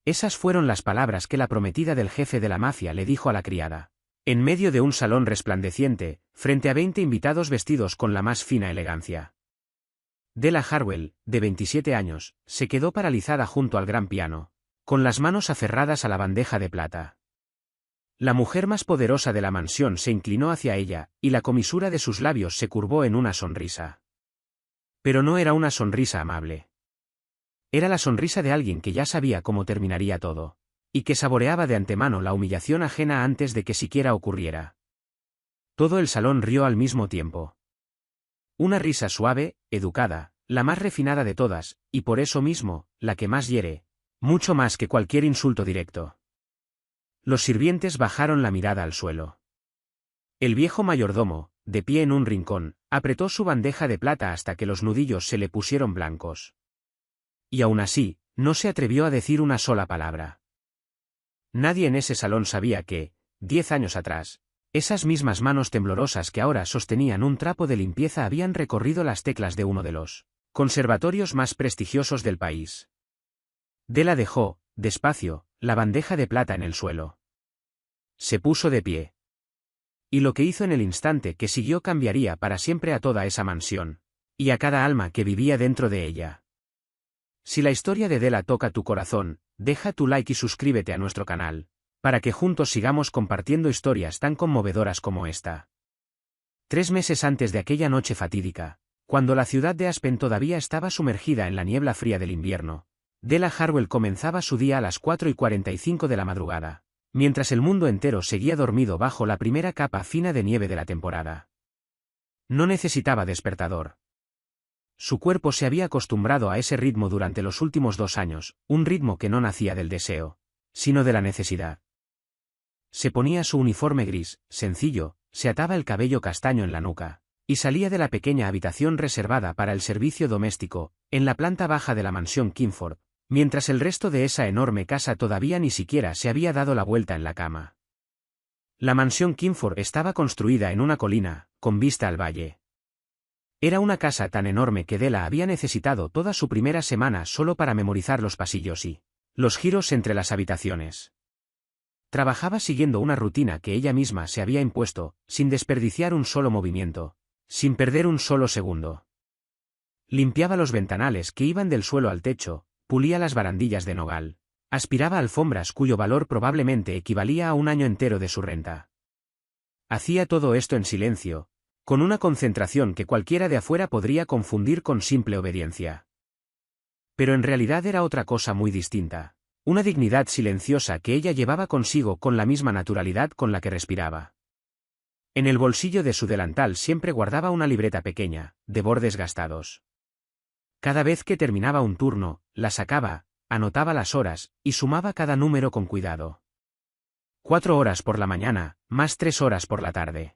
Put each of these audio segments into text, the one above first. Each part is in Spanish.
Esas fueron las palabras que la prometida del jefe de la mafia le dijo a la criada. En medio de un salón resplandeciente, frente a 20 invitados vestidos con la más fina elegancia. Della Harwell, de 27 años, se quedó paralizada junto al gran piano, con las manos aferradas a la bandeja de plata. La mujer más poderosa de la mansión se inclinó hacia ella, y la comisura de sus labios se curvó en una sonrisa. Pero no era una sonrisa amable. Era la sonrisa de alguien que ya sabía cómo terminaría todo, y que saboreaba de antemano la humillación ajena antes de que siquiera ocurriera. Todo el salón rió al mismo tiempo. Una risa suave, educada, la más refinada de todas, y por eso mismo, la que más hiere, mucho más que cualquier insulto directo. Los sirvientes bajaron la mirada al suelo. El viejo mayordomo, de pie en un rincón, apretó su bandeja de plata hasta que los nudillos se le pusieron blancos. Y aún así, no se atrevió a decir una sola palabra. Nadie en ese salón sabía que, 10 años atrás, esas mismas manos temblorosas que ahora sostenían un trapo de limpieza habían recorrido las teclas de uno de los conservatorios más prestigiosos del país. Della dejó, despacio, la bandeja de plata en el suelo. Se puso de pie. Y lo que hizo en el instante que siguió cambiaría para siempre a toda esa mansión, y a cada alma que vivía dentro de ella. Si la historia de Della toca tu corazón, deja tu like y suscríbete a nuestro canal, para que juntos sigamos compartiendo historias tan conmovedoras como esta. 3 meses antes de aquella noche fatídica, cuando la ciudad de Aspen todavía estaba sumergida en la niebla fría del invierno, Della Harwell comenzaba su día a las 4:45 de la madrugada, mientras el mundo entero seguía dormido bajo la primera capa fina de nieve de la temporada. No necesitaba despertador. Su cuerpo se había acostumbrado a ese ritmo durante los últimos 2 años, un ritmo que no nacía del deseo, sino de la necesidad. Se ponía su uniforme gris, sencillo, se ataba el cabello castaño en la nuca, y salía de la pequeña habitación reservada para el servicio doméstico, en la planta baja de la mansión Kingford, mientras el resto de esa enorme casa todavía ni siquiera se había dado la vuelta en la cama. La mansión Kingford estaba construida en una colina, con vista al valle. Era una casa tan enorme que Della había necesitado toda su primera semana solo para memorizar los pasillos y los giros entre las habitaciones. Trabajaba siguiendo una rutina que ella misma se había impuesto, sin desperdiciar un solo movimiento, sin perder un solo segundo. Limpiaba los ventanales que iban del suelo al techo, pulía las barandillas de nogal, aspiraba alfombras cuyo valor probablemente equivalía a un año entero de su renta. Hacía todo esto en silencio, con una concentración que cualquiera de afuera podría confundir con simple obediencia. Pero en realidad era otra cosa muy distinta, una dignidad silenciosa que ella llevaba consigo con la misma naturalidad con la que respiraba. En el bolsillo de su delantal siempre guardaba una libreta pequeña, de bordes gastados. Cada vez que terminaba un turno, la sacaba, anotaba las horas, y sumaba cada número con cuidado. 4 horas por la mañana, más 3 horas por la tarde.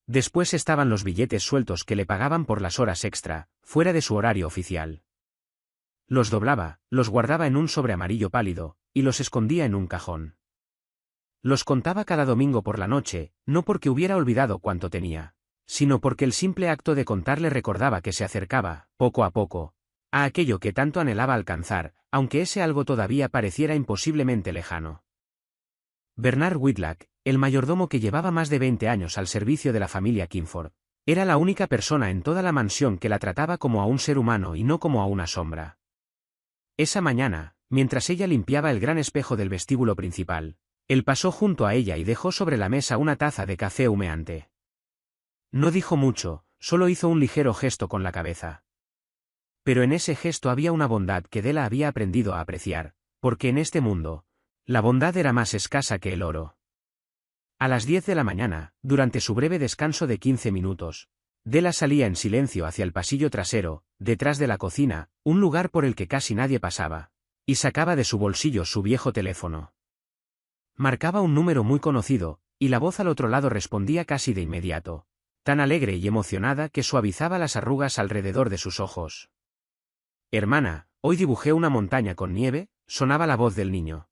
Después estaban los billetes sueltos que le pagaban por las horas extra, fuera de su horario oficial. Los doblaba, los guardaba en un sobre amarillo pálido, y los escondía en un cajón. Los contaba cada domingo por la noche, no porque hubiera olvidado cuánto tenía, sino porque el simple acto de contarle recordaba que se acercaba, poco a poco, a aquello que tanto anhelaba alcanzar, aunque ese algo todavía pareciera imposiblemente lejano. Bernard Whitlock, el mayordomo que llevaba más de 20 años al servicio de la familia Kingford, era la única persona en toda la mansión que la trataba como a un ser humano y no como a una sombra. Esa mañana, mientras ella limpiaba el gran espejo del vestíbulo principal, él pasó junto a ella y dejó sobre la mesa una taza de café humeante. No dijo mucho, solo hizo un ligero gesto con la cabeza. Pero en ese gesto había una bondad que Della había aprendido a apreciar, porque en este mundo, la bondad era más escasa que el oro. A las 10 de la mañana, durante su breve descanso de 15 minutos, Della salía en silencio hacia el pasillo trasero, detrás de la cocina, un lugar por el que casi nadie pasaba, y sacaba de su bolsillo su viejo teléfono. Marcaba un número muy conocido, y la voz al otro lado respondía casi de inmediato, tan alegre y emocionada que suavizaba las arrugas alrededor de sus ojos. «Hermana, hoy dibujé una montaña con nieve», sonaba la voz del niño.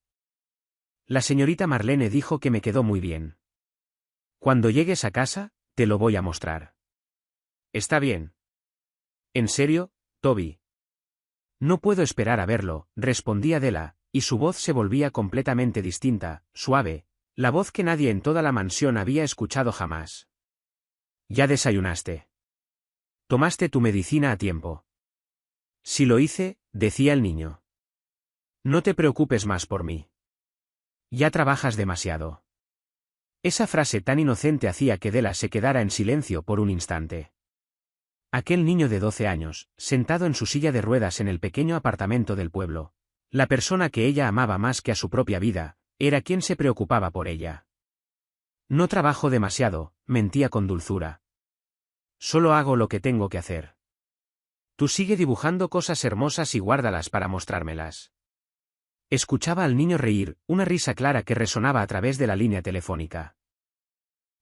«La señorita Marlene dijo que me quedó muy bien. Cuando llegues a casa, te lo voy a mostrar». «Está bien». «¿En serio, Toby?» «No puedo esperar a verlo», respondía Della, y su voz se volvía completamente distinta, suave, la voz que nadie en toda la mansión había escuchado jamás. ¿Ya desayunaste? ¿Tomaste tu medicina a tiempo? Sí lo hice, decía el niño. No te preocupes más por mí. Ya trabajas demasiado. Esa frase tan inocente hacía que Della se quedara en silencio por un instante. Aquel niño de 12 años, sentado en su silla de ruedas en el pequeño apartamento del pueblo, la persona que ella amaba más que a su propia vida, era quien se preocupaba por ella. No trabajo demasiado, mentía con dulzura. Solo hago lo que tengo que hacer. Tú sigue dibujando cosas hermosas y guárdalas para mostrármelas. Escuchaba al niño reír, una risa clara que resonaba a través de la línea telefónica.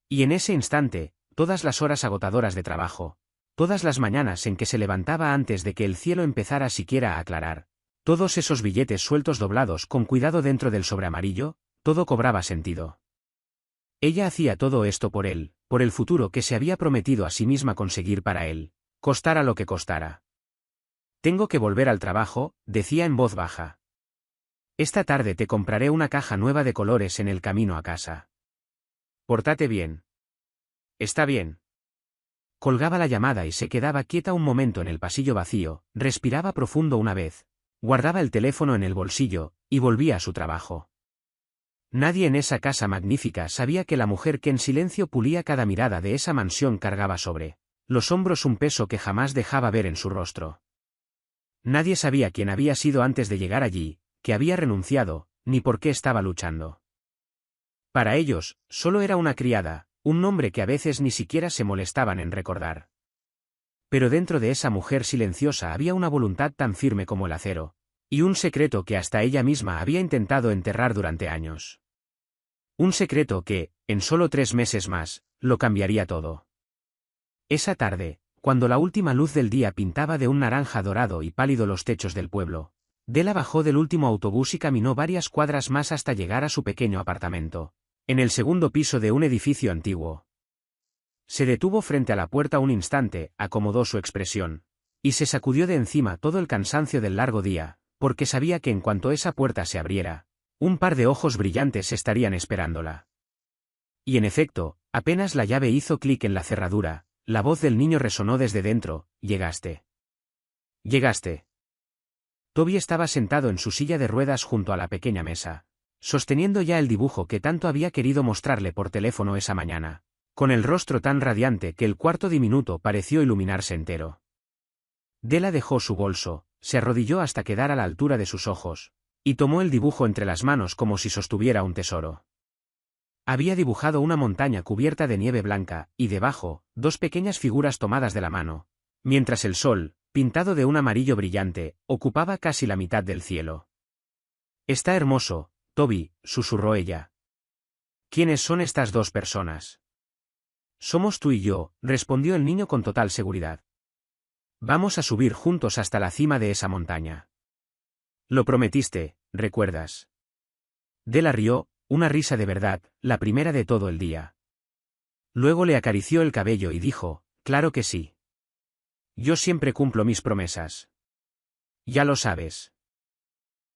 Y en ese instante, todas las horas agotadoras de trabajo, todas las mañanas en que se levantaba antes de que el cielo empezara siquiera a aclarar, todos esos billetes sueltos doblados con cuidado dentro del sobre amarillo, todo cobraba sentido. Ella hacía todo esto por él, por el futuro que se había prometido a sí misma conseguir para él, costara lo que costara. Tengo que volver al trabajo, decía en voz baja. Esta tarde te compraré una caja nueva de colores en el camino a casa. Pórtate bien. Está bien. Colgaba la llamada y se quedaba quieta un momento en el pasillo vacío, respiraba profundo una vez, guardaba el teléfono en el bolsillo, y volvía a su trabajo. Nadie en esa casa magnífica sabía que la mujer que en silencio pulía cada mirada de esa mansión cargaba sobre los hombros un peso que jamás dejaba ver en su rostro. Nadie sabía quién había sido antes de llegar allí, que había renunciado, ni por qué estaba luchando. Para ellos, solo era una criada, un nombre que a veces ni siquiera se molestaban en recordar. Pero dentro de esa mujer silenciosa había una voluntad tan firme como el acero, y un secreto que hasta ella misma había intentado enterrar durante años. Un secreto que, en solo 3 meses más, lo cambiaría todo. Esa tarde, cuando la última luz del día pintaba de un naranja dorado y pálido los techos del pueblo, Della bajó del último autobús y caminó varias cuadras más hasta llegar a su pequeño apartamento, en el segundo piso de un edificio antiguo. Se detuvo frente a la puerta un instante, acomodó su expresión, y se sacudió de encima todo el cansancio del largo día, porque sabía que en cuanto esa puerta se abriera, un par de ojos brillantes estarían esperándola. Y en efecto, apenas la llave hizo clic en la cerradura, la voz del niño resonó desde dentro: «Llegaste. Llegaste». Toby estaba sentado en su silla de ruedas junto a la pequeña mesa, sosteniendo ya el dibujo que tanto había querido mostrarle por teléfono esa mañana, con el rostro tan radiante que el cuarto diminuto pareció iluminarse entero. Della dejó su bolso, se arrodilló hasta quedar a la altura de sus ojos, y tomó el dibujo entre las manos como si sostuviera un tesoro. Había dibujado una montaña cubierta de nieve blanca, y debajo, 2 pequeñas figuras tomadas de la mano, mientras el sol, pintado de un amarillo brillante, ocupaba casi la mitad del cielo. «Está hermoso, Toby», susurró ella. «¿Quiénes son estas 2 personas?» «Somos tú y yo», respondió el niño con total seguridad. «Vamos a subir juntos hasta la cima de esa montaña. Lo prometiste, ¿recuerdas?» Della rió, una risa de verdad, la primera de todo el día. Luego le acarició el cabello y dijo: «Claro que sí. Yo siempre cumplo mis promesas. Ya lo sabes».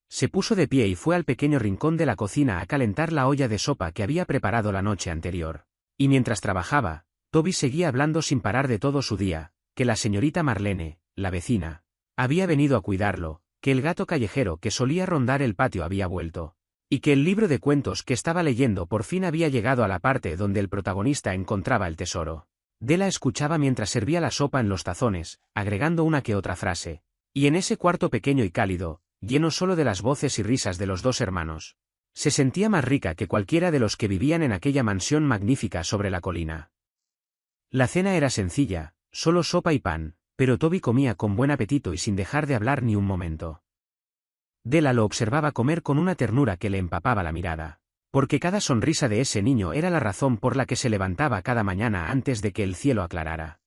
Se puso de pie y fue al pequeño rincón de la cocina a calentar la olla de sopa que había preparado la noche anterior. Y mientras trabajaba, Toby seguía hablando sin parar de todo su día, que la señorita Marlene, la vecina, había venido a cuidarlo, que el gato callejero que solía rondar el patio había vuelto, y que el libro de cuentos que estaba leyendo por fin había llegado a la parte donde el protagonista encontraba el tesoro. Della escuchaba mientras servía la sopa en los tazones, agregando una que otra frase, y en ese cuarto pequeño y cálido, lleno solo de las voces y risas de los 2 hermanos, se sentía más rica que cualquiera de los que vivían en aquella mansión magnífica sobre la colina. La cena era sencilla, solo sopa y pan, pero Toby comía con buen apetito y sin dejar de hablar ni un momento. Della lo observaba comer con una ternura que le empapaba la mirada, porque cada sonrisa de ese niño era la razón por la que se levantaba cada mañana antes de que el cielo aclarara.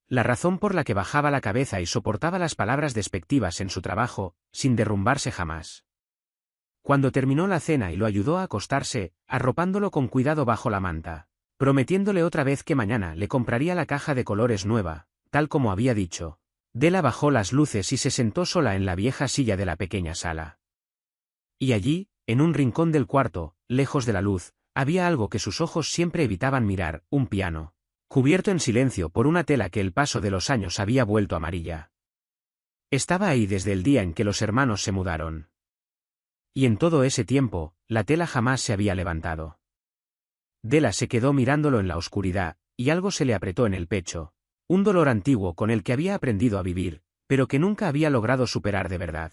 La razón por la que bajaba la cabeza y soportaba las palabras despectivas en su trabajo, sin derrumbarse jamás. Cuando terminó la cena y lo ayudó a acostarse, arropándolo con cuidado bajo la manta, prometiéndole otra vez que mañana le compraría la caja de colores nueva, tal como había dicho, Della bajó las luces y se sentó sola en la vieja silla de la pequeña sala. Y allí, en un rincón del cuarto, lejos de la luz, había algo que sus ojos siempre evitaban mirar, un piano, cubierto en silencio por una tela que el paso de los años había vuelto amarilla. Estaba ahí desde el día en que los hermanos se mudaron. Y en todo ese tiempo, la tela jamás se había levantado. Della se quedó mirándolo en la oscuridad, y algo se le apretó en el pecho, un dolor antiguo con el que había aprendido a vivir, pero que nunca había logrado superar de verdad.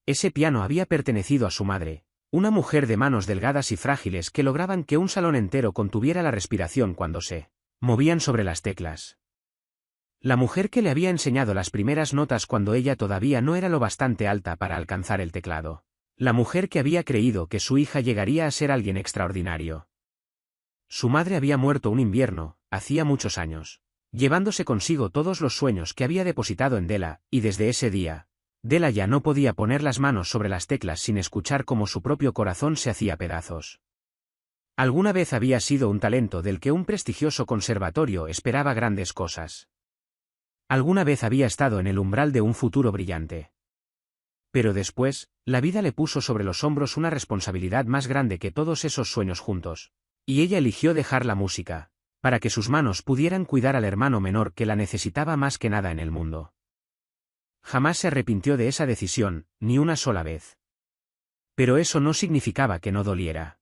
Ese piano había pertenecido a su madre, una mujer de manos delgadas y frágiles que lograban que un salón entero contuviera la respiración cuando se movían sobre las teclas. La mujer que le había enseñado las primeras notas cuando ella todavía no era lo bastante alta para alcanzar el teclado. La mujer que había creído que su hija llegaría a ser alguien extraordinario. Su madre había muerto un invierno, hacía muchos años, llevándose consigo todos los sueños que había depositado en Della, y desde ese día, Della ya no podía poner las manos sobre las teclas sin escuchar cómo su propio corazón se hacía pedazos. Alguna vez había sido un talento del que un prestigioso conservatorio esperaba grandes cosas. Alguna vez había estado en el umbral de un futuro brillante. Pero después, la vida le puso sobre los hombros una responsabilidad más grande que todos esos sueños juntos, y ella eligió dejar la música, para que sus manos pudieran cuidar al hermano menor que la necesitaba más que nada en el mundo. Jamás se arrepintió de esa decisión, ni una sola vez. Pero eso no significaba que no doliera.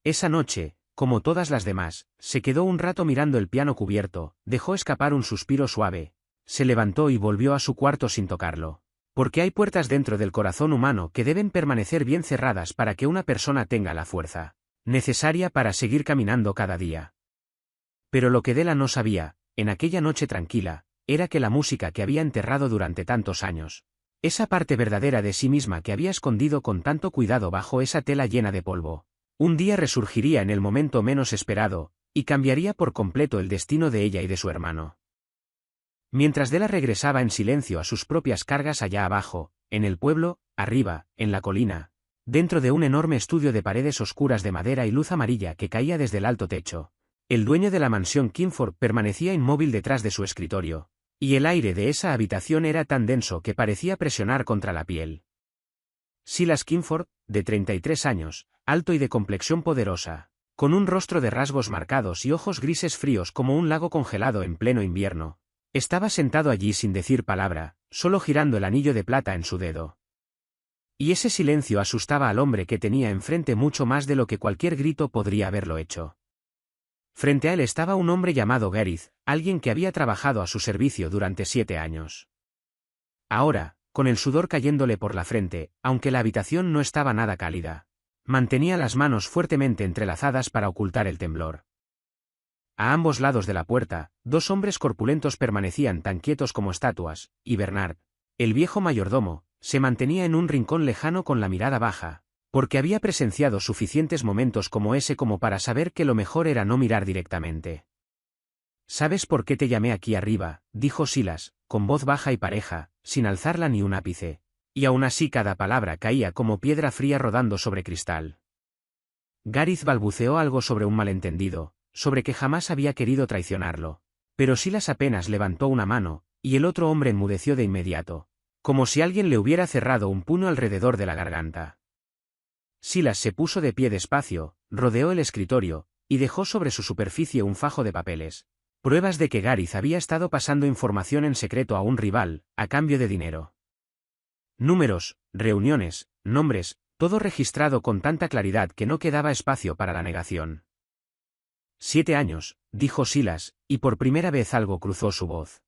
Esa noche, como todas las demás, se quedó un rato mirando el piano cubierto, dejó escapar un suspiro suave, se levantó y volvió a su cuarto sin tocarlo. Porque hay puertas dentro del corazón humano que deben permanecer bien cerradas para que una persona tenga la fuerza necesaria para seguir caminando cada día. Pero lo que Della no sabía, en aquella noche tranquila, era que la música que había enterrado durante tantos años, esa parte verdadera de sí misma que había escondido con tanto cuidado bajo esa tela llena de polvo, un día resurgiría en el momento menos esperado, y cambiaría por completo el destino de ella y de su hermano. Mientras Della regresaba en silencio a sus propias cargas allá abajo, en el pueblo, arriba, en la colina, dentro de un enorme estudio de paredes oscuras de madera y luz amarilla que caía desde el alto techo, el dueño de la mansión Kingford permanecía inmóvil detrás de su escritorio, y el aire de esa habitación era tan denso que parecía presionar contra la piel. Silas Kingford, de 33 años, alto y de complexión poderosa, con un rostro de rasgos marcados y ojos grises fríos como un lago congelado en pleno invierno, estaba sentado allí sin decir palabra, solo girando el anillo de plata en su dedo. Y ese silencio asustaba al hombre que tenía enfrente mucho más de lo que cualquier grito podría haberlo hecho. Frente a él estaba un hombre llamado Gareth, alguien que había trabajado a su servicio durante 7 años. Ahora, con el sudor cayéndole por la frente, aunque la habitación no estaba nada cálida, mantenía las manos fuertemente entrelazadas para ocultar el temblor. A ambos lados de la puerta, 2 hombres corpulentos permanecían tan quietos como estatuas, y Bernard, el viejo mayordomo, se mantenía en un rincón lejano con la mirada baja, porque había presenciado suficientes momentos como ese como para saber que lo mejor era no mirar directamente. «¿Sabes por qué te llamé aquí arriba?», dijo Silas, con voz baja y pareja, sin alzarla ni un ápice, y aún así cada palabra caía como piedra fría rodando sobre cristal. Gareth balbuceó algo sobre un malentendido, sobre que jamás había querido traicionarlo, pero Silas apenas levantó una mano, y el otro hombre enmudeció de inmediato, como si alguien le hubiera cerrado un puño alrededor de la garganta. Silas se puso de pie despacio, rodeó el escritorio, y dejó sobre su superficie un fajo de papeles, pruebas de que Gareth había estado pasando información en secreto a un rival, a cambio de dinero. Números, reuniones, nombres, todo registrado con tanta claridad que no quedaba espacio para la negación. 7 años, dijo Silas, y por primera vez algo cruzó su voz.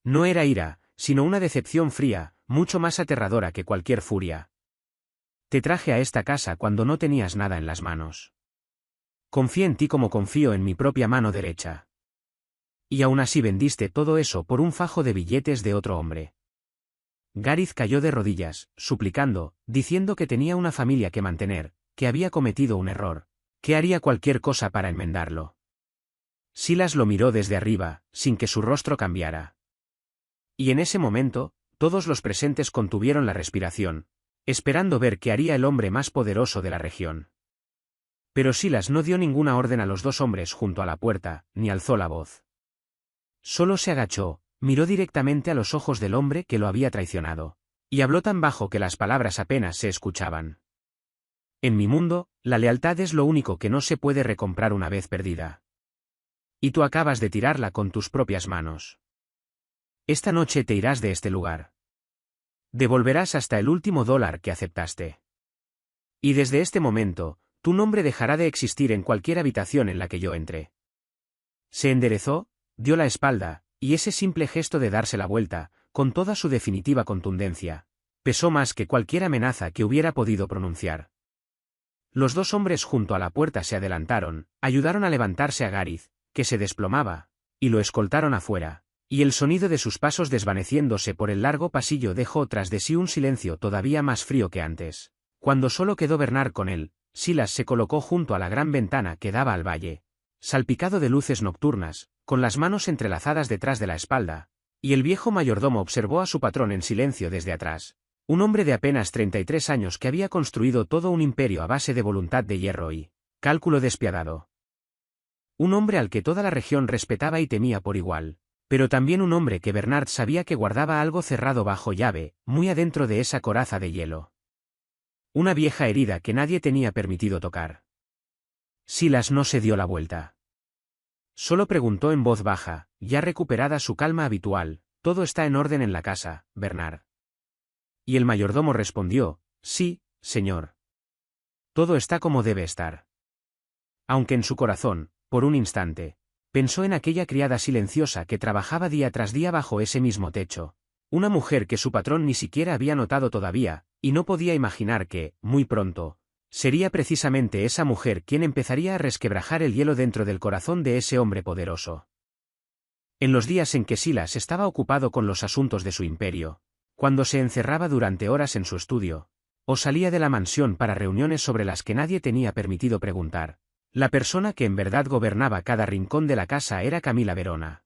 No era ira, sino una decepción fría, mucho más aterradora que cualquier furia. Te traje a esta casa cuando no tenías nada en las manos. Confié en ti como confío en mi propia mano derecha. Y aún así vendiste todo eso por un fajo de billetes de otro hombre. Gareth cayó de rodillas, suplicando, diciendo que tenía una familia que mantener, que había cometido un error, que haría cualquier cosa para enmendarlo. Silas lo miró desde arriba, sin que su rostro cambiara. Y en ese momento, todos los presentes contuvieron la respiración, esperando ver qué haría el hombre más poderoso de la región. Pero Silas no dio ninguna orden a los 2 hombres junto a la puerta, ni alzó la voz. Solo se agachó, miró directamente a los ojos del hombre que lo había traicionado, Y habló tan bajo que las palabras apenas se escuchaban. En mi mundo, la lealtad es lo único que no se puede recomprar una vez perdida. Y tú acabas de tirarla con tus propias manos. Esta noche te irás de este lugar. Devolverás hasta el último dólar que aceptaste. Y desde este momento, tu nombre dejará de existir en cualquier habitación en la que yo entre. Se enderezó, dio la espalda, y ese simple gesto de darse la vuelta, con toda su definitiva contundencia, pesó más que cualquier amenaza que hubiera podido pronunciar. Los dos hombres junto a la puerta se adelantaron, ayudaron a levantarse a Gareth, que se desplomaba, y lo escoltaron afuera, y el sonido de sus pasos desvaneciéndose por el largo pasillo dejó tras de sí un silencio todavía más frío que antes. Cuando solo quedó Bernard con él, Silas se colocó junto a la gran ventana que daba al valle, salpicado de luces nocturnas, con las manos entrelazadas detrás de la espalda, y el viejo mayordomo observó a su patrón en silencio desde atrás. Un hombre de apenas 33 años que había construido todo un imperio a base de voluntad de hierro y cálculo despiadado. Un hombre al que toda la región respetaba y temía por igual, pero también un hombre que Bernard sabía que guardaba algo cerrado bajo llave, muy adentro de esa coraza de hielo. Una vieja herida que nadie tenía permitido tocar. Silas no se dio la vuelta. Solo preguntó en voz baja, ya recuperada su calma habitual: «¿Todo está en orden en la casa, Bernard?» Y el mayordomo respondió: «Sí, señor. Todo está como debe estar». Aunque en su corazón, por un instante, pensó en aquella criada silenciosa que trabajaba día tras día bajo ese mismo techo, una mujer que su patrón ni siquiera había notado todavía, y no podía imaginar que, muy pronto, sería precisamente esa mujer quien empezaría a resquebrajar el hielo dentro del corazón de ese hombre poderoso. En los días en que Silas estaba ocupado con los asuntos de su imperio, cuando se encerraba durante horas en su estudio, o salía de la mansión para reuniones sobre las que nadie tenía permitido preguntar, la persona que en verdad gobernaba cada rincón de la casa era Camila Verona.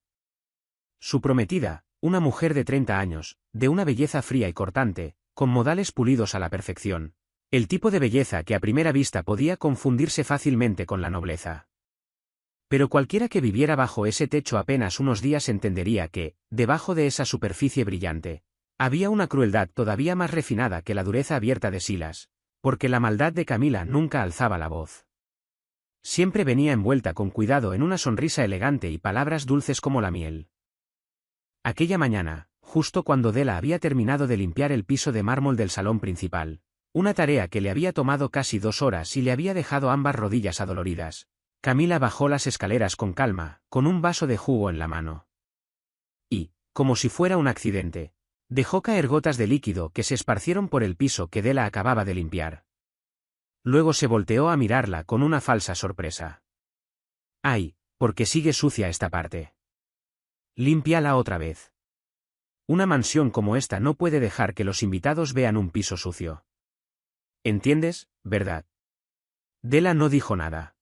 Su prometida, una mujer de 30 años, de una belleza fría y cortante, con modales pulidos a la perfección, el tipo de belleza que a primera vista podía confundirse fácilmente con la nobleza. Pero cualquiera que viviera bajo ese techo apenas unos días entendería que, debajo de esa superficie brillante, había una crueldad todavía más refinada que la dureza abierta de Silas, porque la maldad de Camila nunca alzaba la voz. Siempre venía envuelta con cuidado en una sonrisa elegante y palabras dulces como la miel. Aquella mañana, justo cuando Della había terminado de limpiar el piso de mármol del salón principal, una tarea que le había tomado casi 2 horas y le había dejado ambas rodillas adoloridas, Camila bajó las escaleras con calma, con un vaso de jugo en la mano. Y, como si fuera un accidente, dejó caer gotas de líquido que se esparcieron por el piso que Della acababa de limpiar. Luego se volteó a mirarla con una falsa sorpresa. «Ay, ¿por qué sigue sucia esta parte? Límpiala otra vez. Una mansión como esta no puede dejar que los invitados vean un piso sucio. ¿Entiendes, verdad?» Della no dijo nada.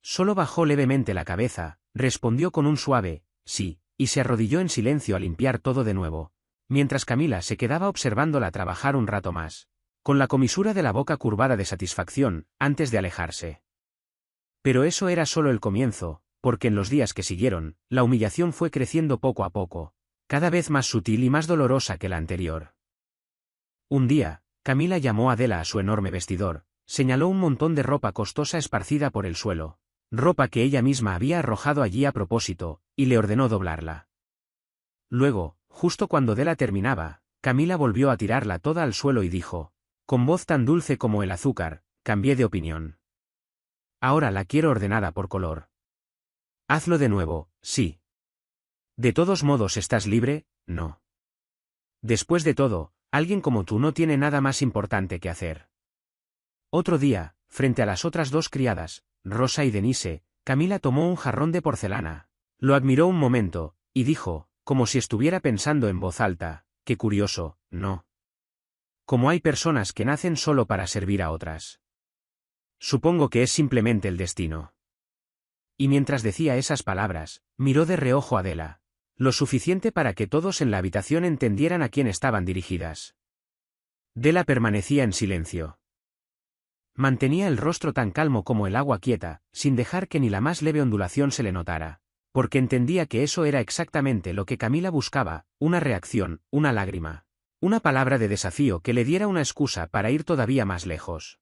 Solo bajó levemente la cabeza, respondió con un suave «sí», y se arrodilló en silencio a limpiar todo de nuevo, mientras Camila se quedaba observándola trabajar un rato más, con la comisura de la boca curvada de satisfacción, antes de alejarse. Pero eso era solo el comienzo, porque en los días que siguieron, la humillación fue creciendo poco a poco, cada vez más sutil y más dolorosa que la anterior. Un día, Camila llamó a Della a su enorme vestidor, señaló un montón de ropa costosa esparcida por el suelo, ropa que ella misma había arrojado allí a propósito, y le ordenó doblarla. Luego, justo cuando Della terminaba, Camila volvió a tirarla toda al suelo y dijo, con voz tan dulce como el azúcar: «Cambié de opinión. Ahora la quiero ordenada por color». «Hazlo de nuevo, sí». «De todos modos estás libre, ¿no? Después de todo, alguien como tú no tiene nada más importante que hacer». Otro día, frente a las otras 2 criadas, Rosa y Denise, Camila tomó un jarrón de porcelana, lo admiró un momento, y dijo, como si estuviera pensando en voz alta: «Qué curioso, ¿no? Como hay personas que nacen solo para servir a otras. Supongo que es simplemente el destino». Y mientras decía esas palabras, miró de reojo a Della, lo suficiente para que todos en la habitación entendieran a quién estaban dirigidas. Della permanecía en silencio. Mantenía el rostro tan calmo como el agua quieta, sin dejar que ni la más leve ondulación se le notara, porque entendía que eso era exactamente lo que Camila buscaba: una reacción, una lágrima. Una palabra de desafío que le diera una excusa para ir todavía más lejos.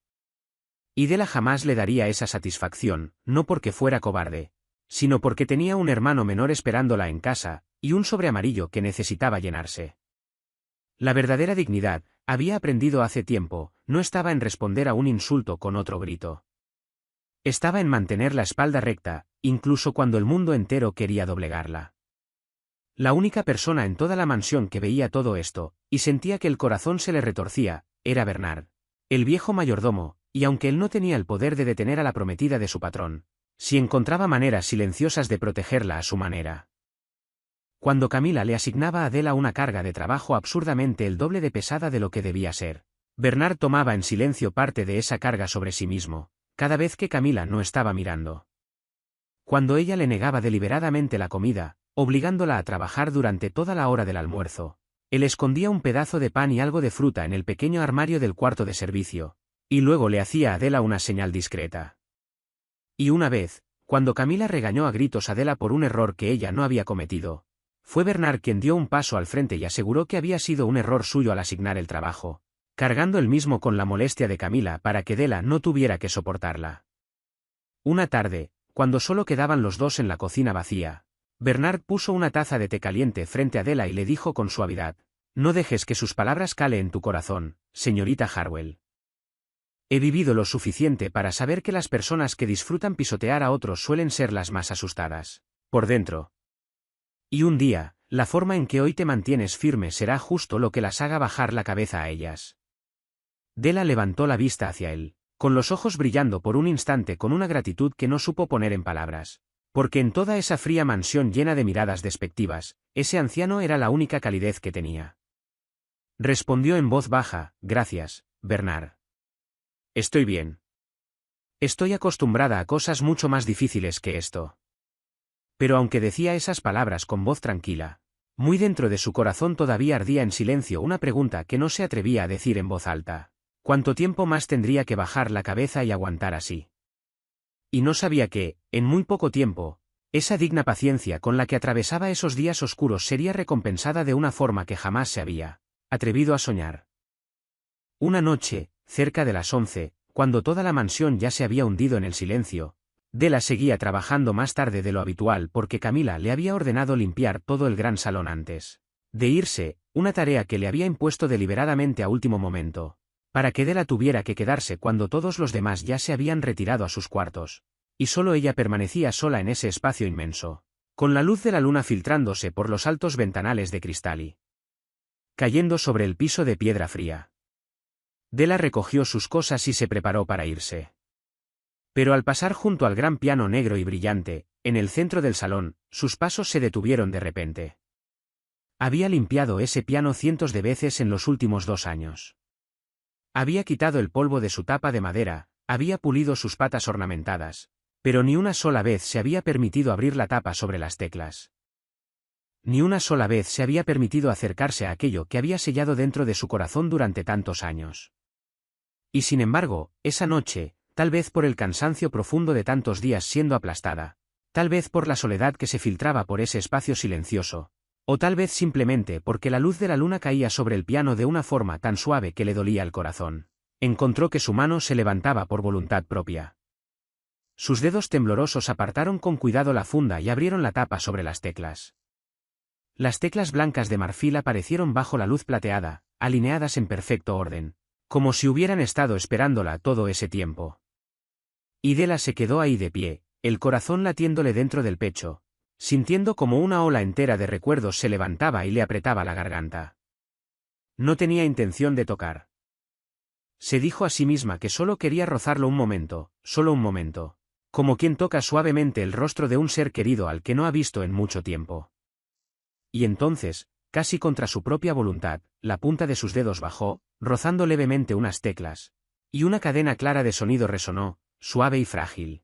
Y Della jamás le daría esa satisfacción, no porque fuera cobarde, sino porque tenía un hermano menor esperándola en casa, y un sobre amarillo que necesitaba llenarse. La verdadera dignidad, había aprendido hace tiempo, no estaba en responder a un insulto con otro grito. Estaba en mantener la espalda recta, incluso cuando el mundo entero quería doblegarla. La única persona en toda la mansión que veía todo esto, y sentía que el corazón se le retorcía, era Bernard, el viejo mayordomo, y aunque él no tenía el poder de detener a la prometida de su patrón, sí encontraba maneras silenciosas de protegerla a su manera. Cuando Camila le asignaba a Adela una carga de trabajo absurdamente el doble de pesada de lo que debía ser, Bernard tomaba en silencio parte de esa carga sobre sí mismo, cada vez que Camila no estaba mirando. Cuando ella le negaba deliberadamente la comida, obligándola a trabajar durante toda la hora del almuerzo, él escondía un pedazo de pan y algo de fruta en el pequeño armario del cuarto de servicio, y luego le hacía a Adela una señal discreta. Y una vez, cuando Camila regañó a gritos a Adela por un error que ella no había cometido, fue Bernard quien dio un paso al frente y aseguró que había sido un error suyo al asignar el trabajo, cargando él mismo con la molestia de Camila para que Adela no tuviera que soportarla. Una tarde, cuando solo quedaban los dos en la cocina vacía, Bernard puso una taza de té caliente frente a Adela y le dijo con suavidad: «No dejes que sus palabras cale en tu corazón, señorita Harwell. He vivido lo suficiente para saber que las personas que disfrutan pisotear a otros suelen ser las más asustadas, por dentro. Y un día, la forma en que hoy te mantienes firme será justo lo que las haga bajar la cabeza a ellas». Della levantó la vista hacia él, con los ojos brillando por un instante con una gratitud que no supo poner en palabras, porque en toda esa fría mansión llena de miradas despectivas, ese anciano era la única calidez que tenía. Respondió en voz baja: «Gracias, Bernard. Estoy bien. Estoy acostumbrada a cosas mucho más difíciles que esto». Pero aunque decía esas palabras con voz tranquila, muy dentro de su corazón todavía ardía en silencio una pregunta que no se atrevía a decir en voz alta: ¿cuánto tiempo más tendría que bajar la cabeza y aguantar así? Y no sabía que, en muy poco tiempo, esa digna paciencia con la que atravesaba esos días oscuros sería recompensada de una forma que jamás se había atrevido a soñar. Una noche, cerca de las 11, cuando toda la mansión ya se había hundido en el silencio, Della seguía trabajando más tarde de lo habitual porque Camila le había ordenado limpiar todo el gran salón antes de irse, una tarea que le había impuesto deliberadamente a último momento, para que Della tuviera que quedarse cuando todos los demás ya se habían retirado a sus cuartos, y solo ella permanecía sola en ese espacio inmenso, con la luz de la luna filtrándose por los altos ventanales de cristal y cayendo sobre el piso de piedra fría. Della recogió sus cosas y se preparó para irse. Pero al pasar junto al gran piano negro y brillante, en el centro del salón, sus pasos se detuvieron de repente. Había limpiado ese piano cientos de veces en los últimos 2 años. Había quitado el polvo de su tapa de madera, había pulido sus patas ornamentadas, pero ni una sola vez se había permitido abrir la tapa sobre las teclas. Ni una sola vez se había permitido acercarse a aquello que había sellado dentro de su corazón durante tantos años. Y sin embargo, esa noche, tal vez por el cansancio profundo de tantos días siendo aplastada, tal vez por la soledad que se filtraba por ese espacio silencioso, o tal vez simplemente porque la luz de la luna caía sobre el piano de una forma tan suave que le dolía el corazón, encontró que su mano se levantaba por voluntad propia. Sus dedos temblorosos apartaron con cuidado la funda y abrieron la tapa sobre las teclas. Las teclas blancas de marfil aparecieron bajo la luz plateada, alineadas en perfecto orden, como si hubieran estado esperándola todo ese tiempo. Y Della se quedó ahí de pie, el corazón latiéndole dentro del pecho, sintiendo como una ola entera de recuerdos se levantaba y le apretaba la garganta. No tenía intención de tocar. Se dijo a sí misma que solo quería rozarlo un momento, solo un momento, como quien toca suavemente el rostro de un ser querido al que no ha visto en mucho tiempo. Y entonces, casi contra su propia voluntad, la punta de sus dedos bajó, rozando levemente unas teclas, y una cadena clara de sonido resonó, suave y frágil.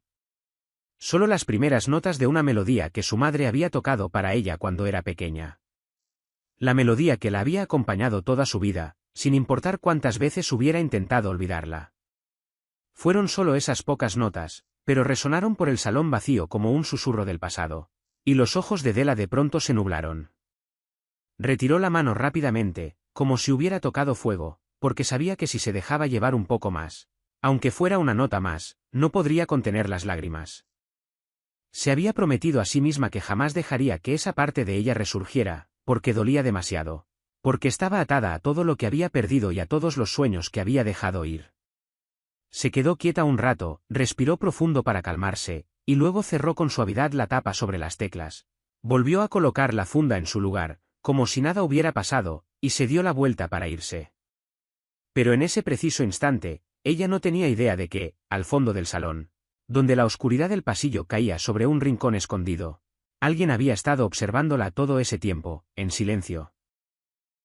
Solo las primeras notas de una melodía que su madre había tocado para ella cuando era pequeña. La melodía que la había acompañado toda su vida, sin importar cuántas veces hubiera intentado olvidarla. Fueron solo esas pocas notas, pero resonaron por el salón vacío como un susurro del pasado, y los ojos de Della de pronto se nublaron. Retiró la mano rápidamente, como si hubiera tocado fuego, porque sabía que si se dejaba llevar un poco más, aunque fuera una nota más, no podría contener las lágrimas. Se había prometido a sí misma que jamás dejaría que esa parte de ella resurgiera, porque dolía demasiado, porque estaba atada a todo lo que había perdido y a todos los sueños que había dejado ir. Se quedó quieta un rato, respiró profundo para calmarse, y luego cerró con suavidad la tapa sobre las teclas. Volvió a colocar la funda en su lugar, como si nada hubiera pasado, y se dio la vuelta para irse. Pero en ese preciso instante, ella no tenía idea de que, al fondo del salón, donde la oscuridad del pasillo caía sobre un rincón escondido, alguien había estado observándola todo ese tiempo, en silencio.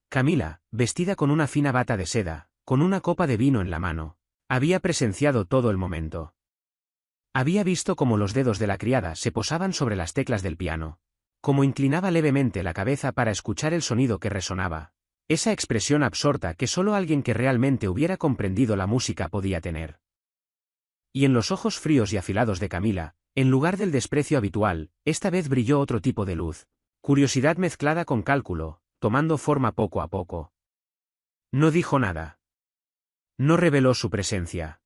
Camila, vestida con una fina bata de seda, con una copa de vino en la mano, había presenciado todo el momento. Había visto cómo los dedos de la criada se posaban sobre las teclas del piano, cómo inclinaba levemente la cabeza para escuchar el sonido que resonaba, esa expresión absorta que solo alguien que realmente hubiera comprendido la música podía tener. Y en los ojos fríos y afilados de Camila, en lugar del desprecio habitual, esta vez brilló otro tipo de luz, curiosidad mezclada con cálculo, tomando forma poco a poco. No dijo nada. No reveló su presencia.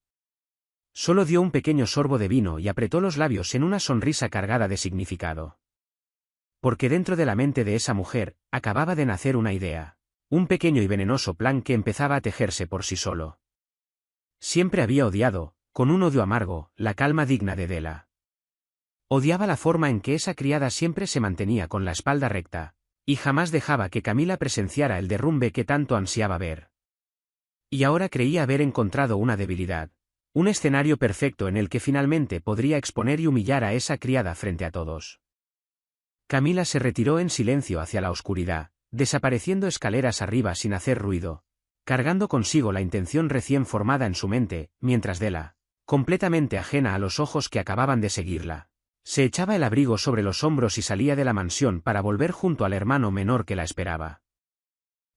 Solo dio un pequeño sorbo de vino y apretó los labios en una sonrisa cargada de significado. Porque dentro de la mente de esa mujer, acababa de nacer una idea, un pequeño y venenoso plan que empezaba a tejerse por sí solo. Siempre había odiado, con un odio amargo, la calma digna de Della. Odiaba la forma en que esa criada siempre se mantenía con la espalda recta, y jamás dejaba que Camila presenciara el derrumbe que tanto ansiaba ver. Y ahora creía haber encontrado una debilidad, un escenario perfecto en el que finalmente podría exponer y humillar a esa criada frente a todos. Camila se retiró en silencio hacia la oscuridad, desapareciendo escaleras arriba sin hacer ruido, cargando consigo la intención recién formada en su mente, mientras Della, completamente ajena a los ojos que acababan de seguirla, se echaba el abrigo sobre los hombros y salía de la mansión para volver junto al hermano menor que la esperaba.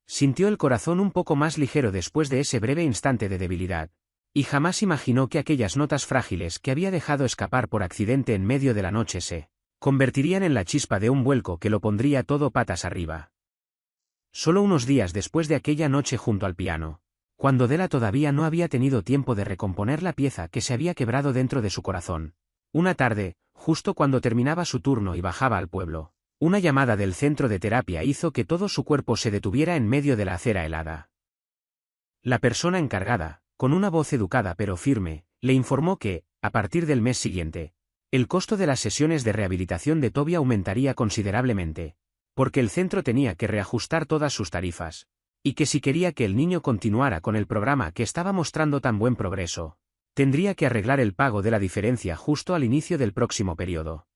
Sintió el corazón un poco más ligero después de ese breve instante de debilidad, y jamás imaginó que aquellas notas frágiles que había dejado escapar por accidente en medio de la noche se convertirían en la chispa de un vuelco que lo pondría todo patas arriba. Solo unos días después de aquella noche junto al piano, cuando Della todavía no había tenido tiempo de recomponer la pieza que se había quebrado dentro de su corazón, una tarde, justo cuando terminaba su turno y bajaba al pueblo, una llamada del centro de terapia hizo que todo su cuerpo se detuviera en medio de la acera helada. La persona encargada, con una voz educada pero firme, le informó que, a partir del mes siguiente, el costo de las sesiones de rehabilitación de Toby aumentaría considerablemente, porque el centro tenía que reajustar todas sus tarifas, y que si quería que el niño continuara con el programa que estaba mostrando tan buen progreso, tendría que arreglar el pago de la diferencia justo al inicio del próximo periodo.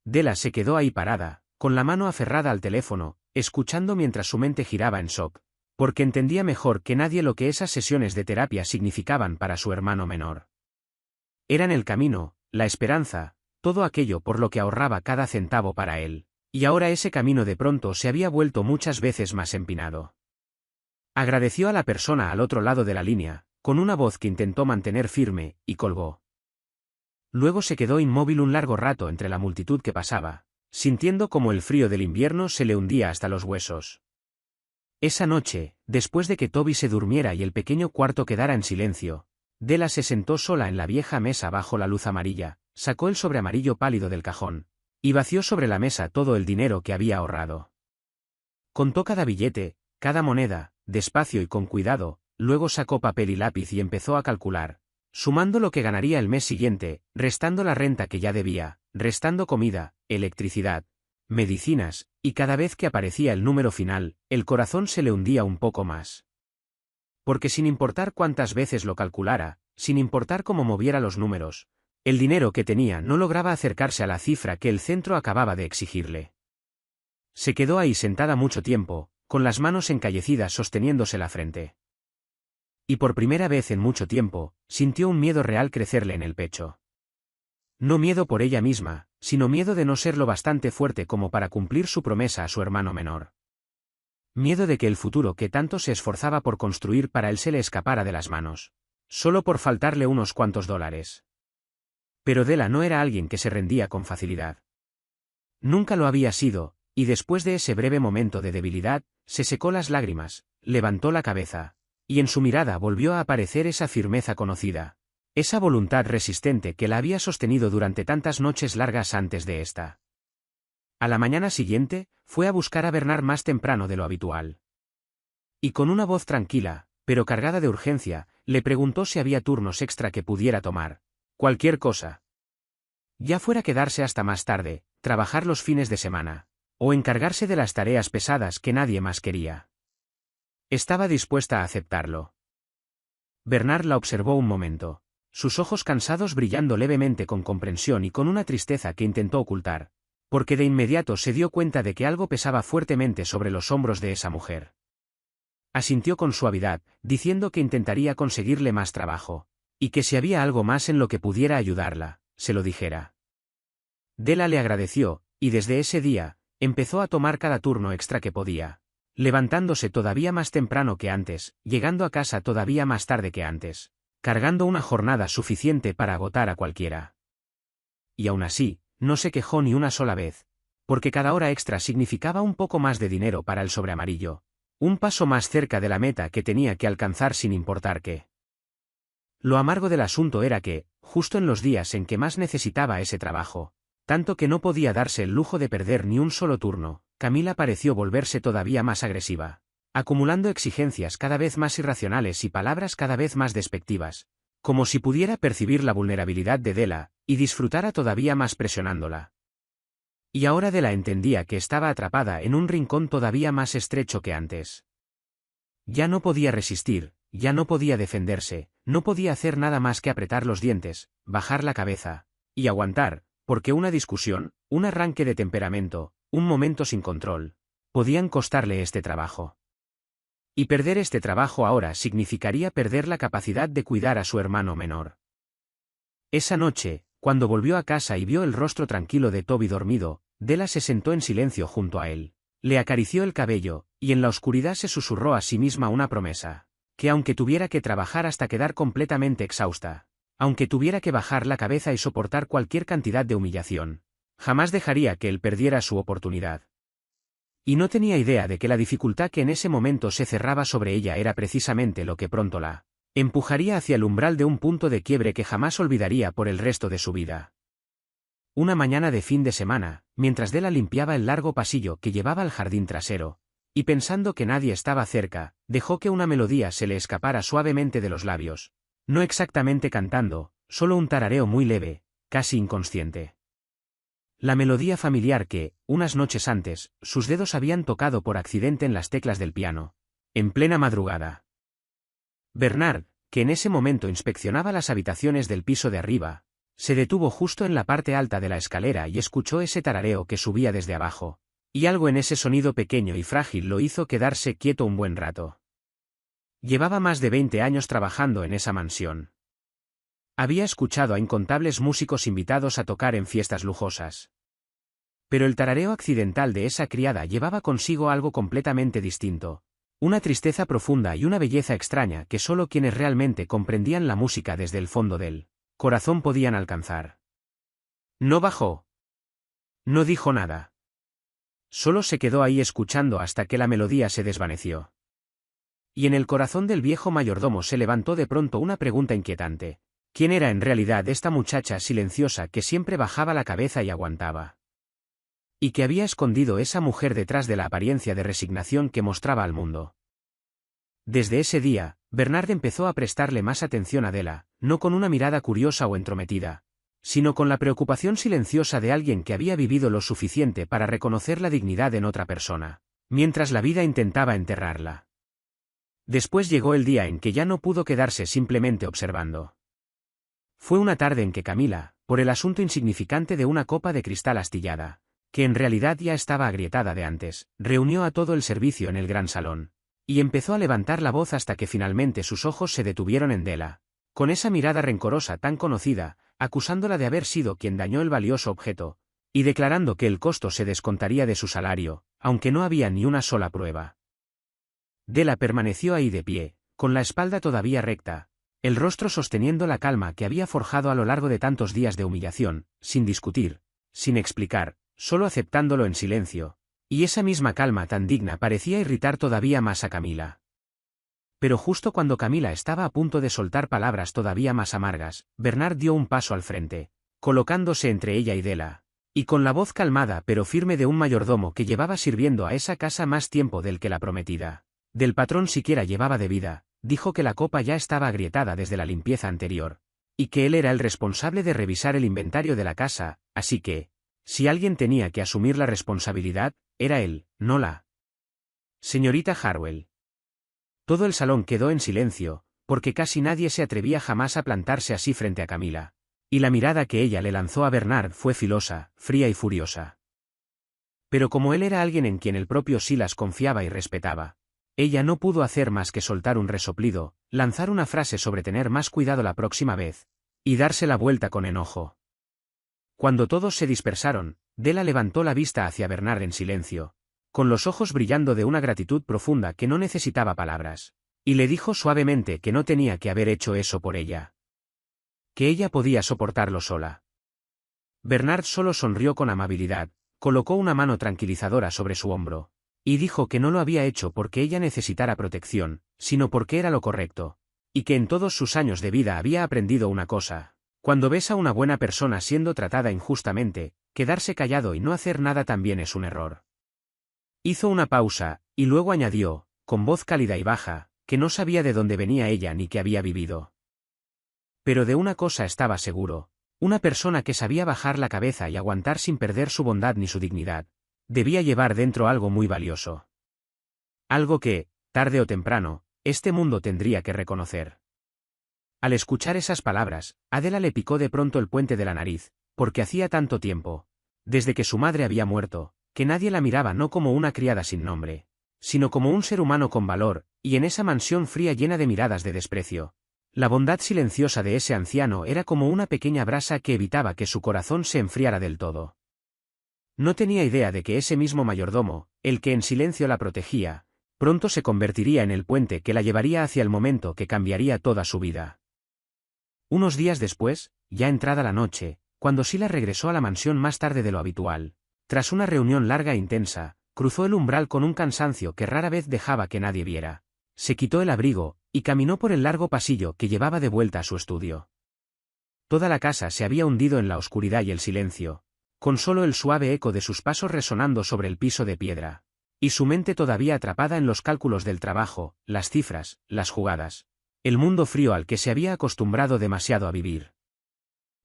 Della se quedó ahí parada, con la mano aferrada al teléfono, escuchando mientras su mente giraba en shock, porque entendía mejor que nadie lo que esas sesiones de terapia significaban para su hermano menor. Eran el camino, la esperanza, todo aquello por lo que ahorraba cada centavo para él, y ahora ese camino de pronto se había vuelto muchas veces más empinado. Agradeció a la persona al otro lado de la línea, con una voz que intentó mantener firme, y colgó. Luego se quedó inmóvil un largo rato entre la multitud que pasaba, sintiendo como el frío del invierno se le hundía hasta los huesos. Esa noche, después de que Toby se durmiera y el pequeño cuarto quedara en silencio, Della se sentó sola en la vieja mesa bajo la luz amarilla, sacó el sobre amarillo pálido del cajón, y vació sobre la mesa todo el dinero que había ahorrado. Contó cada billete, cada moneda, despacio y con cuidado, luego sacó papel y lápiz y empezó a calcular, sumando lo que ganaría el mes siguiente, restando la renta que ya debía, restando comida, electricidad, medicinas, y cada vez que aparecía el número final, el corazón se le hundía un poco más. Porque sin importar cuántas veces lo calculara, sin importar cómo moviera los números, el dinero que tenía no lograba acercarse a la cifra que el centro acababa de exigirle. Se quedó ahí sentada mucho tiempo, con las manos encallecidas sosteniéndose la frente. Y por primera vez en mucho tiempo, sintió un miedo real crecerle en el pecho. No miedo por ella misma, sino miedo de no ser lo bastante fuerte como para cumplir su promesa a su hermano menor. Miedo de que el futuro que tanto se esforzaba por construir para él se le escapara de las manos, solo por faltarle unos cuantos dólares. Pero Della no era alguien que se rendía con facilidad. Nunca lo había sido, y después de ese breve momento de debilidad, se secó las lágrimas, levantó la cabeza. Y en su mirada volvió a aparecer esa firmeza conocida. Esa voluntad resistente que la había sostenido durante tantas noches largas antes de esta. A la mañana siguiente, fue a buscar a Bernard más temprano de lo habitual. Y con una voz tranquila, pero cargada de urgencia, le preguntó si había turnos extra que pudiera tomar. Cualquier cosa. Ya fuera quedarse hasta más tarde, trabajar los fines de semana. O encargarse de las tareas pesadas que nadie más quería. Estaba dispuesta a aceptarlo. Bernard la observó un momento. Sus ojos cansados brillando levemente con comprensión y con una tristeza que intentó ocultar. Porque de inmediato se dio cuenta de que algo pesaba fuertemente sobre los hombros de esa mujer. Asintió con suavidad, diciendo que intentaría conseguirle más trabajo. Y que si había algo más en lo que pudiera ayudarla, se lo dijera. Della le agradeció, y desde ese día, empezó a tomar cada turno extra que podía. Levantándose todavía más temprano que antes, llegando a casa todavía más tarde que antes, cargando una jornada suficiente para agotar a cualquiera. Y aún así, no se quejó ni una sola vez, porque cada hora extra significaba un poco más de dinero para el sobreamarillo, un paso más cerca de la meta que tenía que alcanzar sin importar qué. Lo amargo del asunto era que, justo en los días en que más necesitaba ese trabajo, tanto que no podía darse el lujo de perder ni un solo turno, Camila pareció volverse todavía más agresiva, acumulando exigencias cada vez más irracionales y palabras cada vez más despectivas, como si pudiera percibir la vulnerabilidad de Della, y disfrutara todavía más presionándola. Y ahora Della entendía que estaba atrapada en un rincón todavía más estrecho que antes. Ya no podía resistir, ya no podía defenderse, no podía hacer nada más que apretar los dientes, bajar la cabeza, y aguantar, porque una discusión, un arranque de temperamento, un momento sin control, podían costarle este trabajo. Y perder este trabajo ahora significaría perder la capacidad de cuidar a su hermano menor. Esa noche, cuando volvió a casa y vio el rostro tranquilo de Toby dormido, Della se sentó en silencio junto a él, le acarició el cabello, y en la oscuridad se susurró a sí misma una promesa, que aunque tuviera que trabajar hasta quedar completamente exhausta, aunque tuviera que bajar la cabeza y soportar cualquier cantidad de humillación, jamás dejaría que él perdiera su oportunidad. Y no tenía idea de que la dificultad que en ese momento se cerraba sobre ella era precisamente lo que pronto la empujaría hacia el umbral de un punto de quiebre que jamás olvidaría por el resto de su vida. Una mañana de fin de semana, mientras Della limpiaba el largo pasillo que llevaba al jardín trasero, y pensando que nadie estaba cerca, dejó que una melodía se le escapara suavemente de los labios, no exactamente cantando, solo un tarareo muy leve, casi inconsciente. La melodía familiar que, unas noches antes, sus dedos habían tocado por accidente en las teclas del piano, en plena madrugada. Bernard, que en ese momento inspeccionaba las habitaciones del piso de arriba, se detuvo justo en la parte alta de la escalera y escuchó ese tarareo que subía desde abajo, y algo en ese sonido pequeño y frágil lo hizo quedarse quieto un buen rato. Llevaba más de 20 años trabajando en esa mansión. Había escuchado a incontables músicos invitados a tocar en fiestas lujosas. Pero el tarareo accidental de esa criada llevaba consigo algo completamente distinto, una tristeza profunda y una belleza extraña que solo quienes realmente comprendían la música desde el fondo del corazón podían alcanzar. No bajó. No dijo nada. Solo se quedó ahí escuchando hasta que la melodía se desvaneció. Y en el corazón del viejo mayordomo se levantó de pronto una pregunta inquietante. ¿Quién era en realidad esta muchacha silenciosa que siempre bajaba la cabeza y aguantaba? Y que había escondido esa mujer detrás de la apariencia de resignación que mostraba al mundo. Desde ese día, Bernard empezó a prestarle más atención a Della, no con una mirada curiosa o entrometida, sino con la preocupación silenciosa de alguien que había vivido lo suficiente para reconocer la dignidad en otra persona, mientras la vida intentaba enterrarla. Después llegó el día en que ya no pudo quedarse simplemente observando. Fue una tarde en que Camila, por el asunto insignificante de una copa de cristal astillada, que en realidad ya estaba agrietada de antes, reunió a todo el servicio en el gran salón, y empezó a levantar la voz hasta que finalmente sus ojos se detuvieron en Della, con esa mirada rencorosa tan conocida, acusándola de haber sido quien dañó el valioso objeto, y declarando que el costo se descontaría de su salario, aunque no había ni una sola prueba. Della permaneció ahí de pie, con la espalda todavía recta, el rostro sosteniendo la calma que había forjado a lo largo de tantos días de humillación, sin discutir, sin explicar, solo aceptándolo en silencio, y esa misma calma tan digna parecía irritar todavía más a Camila, Pero justo cuando Camila estaba a punto de soltar palabras todavía más amargas, Bernard dio un paso al frente, colocándose entre ella y Della, y con la voz calmada pero firme de un mayordomo que llevaba sirviendo a esa casa más tiempo del que la prometida del patrón siquiera llevaba de vida, dijo que la copa ya estaba agrietada desde la limpieza anterior, y que él era el responsable de revisar el inventario de la casa, así que, si alguien tenía que asumir la responsabilidad, era él, no la señorita Harwell. Todo el salón quedó en silencio, porque casi nadie se atrevía jamás a plantarse así frente a Camila, y la mirada que ella le lanzó a Bernard fue filosa, fría y furiosa. Pero como él era alguien en quien el propio Silas confiaba y respetaba, ella no pudo hacer más que soltar un resoplido, lanzar una frase sobre tener más cuidado la próxima vez, y darse la vuelta con enojo. Cuando todos se dispersaron, Della levantó la vista hacia Bernard en silencio, con los ojos brillando de una gratitud profunda que no necesitaba palabras, y le dijo suavemente que no tenía que haber hecho eso por ella. Que ella podía soportarlo sola. Bernard solo sonrió con amabilidad, colocó una mano tranquilizadora sobre su hombro, y dijo que no lo había hecho porque ella necesitara protección, sino porque era lo correcto, y que en todos sus años de vida había aprendido una cosa: cuando ves a una buena persona siendo tratada injustamente, quedarse callado y no hacer nada también es un error. Hizo una pausa, y luego añadió, con voz cálida y baja, que no sabía de dónde venía ella ni qué había vivido. Pero de una cosa estaba seguro: una persona que sabía bajar la cabeza y aguantar sin perder su bondad ni su dignidad, debía llevar dentro algo muy valioso. Algo que, tarde o temprano, este mundo tendría que reconocer. Al escuchar esas palabras, a Della le picó de pronto el puente de la nariz, porque hacía tanto tiempo, desde que su madre había muerto, que nadie la miraba no como una criada sin nombre, sino como un ser humano con valor, y en esa mansión fría llena de miradas de desprecio, la bondad silenciosa de ese anciano era como una pequeña brasa que evitaba que su corazón se enfriara del todo. No tenía idea de que ese mismo mayordomo, el que en silencio la protegía, pronto se convertiría en el puente que la llevaría hacia el momento que cambiaría toda su vida. Unos días después, ya entrada la noche, cuando Silas regresó a la mansión más tarde de lo habitual, tras una reunión larga e intensa, cruzó el umbral con un cansancio que rara vez dejaba que nadie viera, se quitó el abrigo, y caminó por el largo pasillo que llevaba de vuelta a su estudio. Toda la casa se había hundido en la oscuridad y el silencio, con solo el suave eco de sus pasos resonando sobre el piso de piedra, y su mente todavía atrapada en los cálculos del trabajo, las cifras, las jugadas, el mundo frío al que se había acostumbrado demasiado a vivir.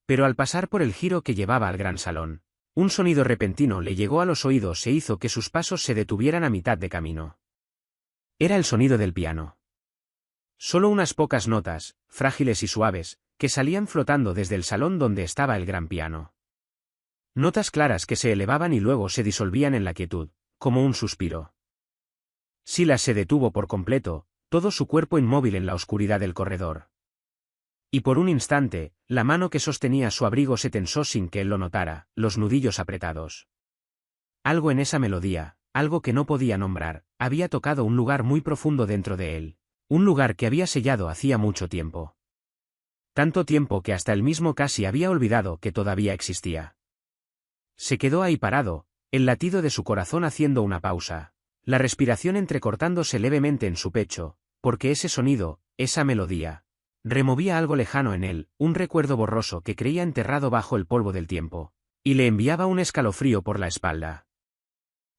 Pero al pasar por el giro que llevaba al gran salón, un sonido repentino le llegó a los oídos e hizo que sus pasos se detuvieran a mitad de camino. Era el sonido del piano. Solo unas pocas notas, frágiles y suaves, que salían flotando desde el salón donde estaba el gran piano. Notas claras que se elevaban y luego se disolvían en la quietud, como un suspiro. Silas se detuvo por completo, todo su cuerpo inmóvil en la oscuridad del corredor. Y por un instante, la mano que sostenía su abrigo se tensó sin que él lo notara, los nudillos apretados. Algo en esa melodía, algo que no podía nombrar, había tocado un lugar muy profundo dentro de él, un lugar que había sellado hacía mucho tiempo. Tanto tiempo que hasta él mismo casi había olvidado que todavía existía. Se quedó ahí parado, el latido de su corazón haciendo una pausa, la respiración entrecortándose levemente en su pecho, porque ese sonido, esa melodía, removía algo lejano en él, un recuerdo borroso que creía enterrado bajo el polvo del tiempo, y le enviaba un escalofrío por la espalda.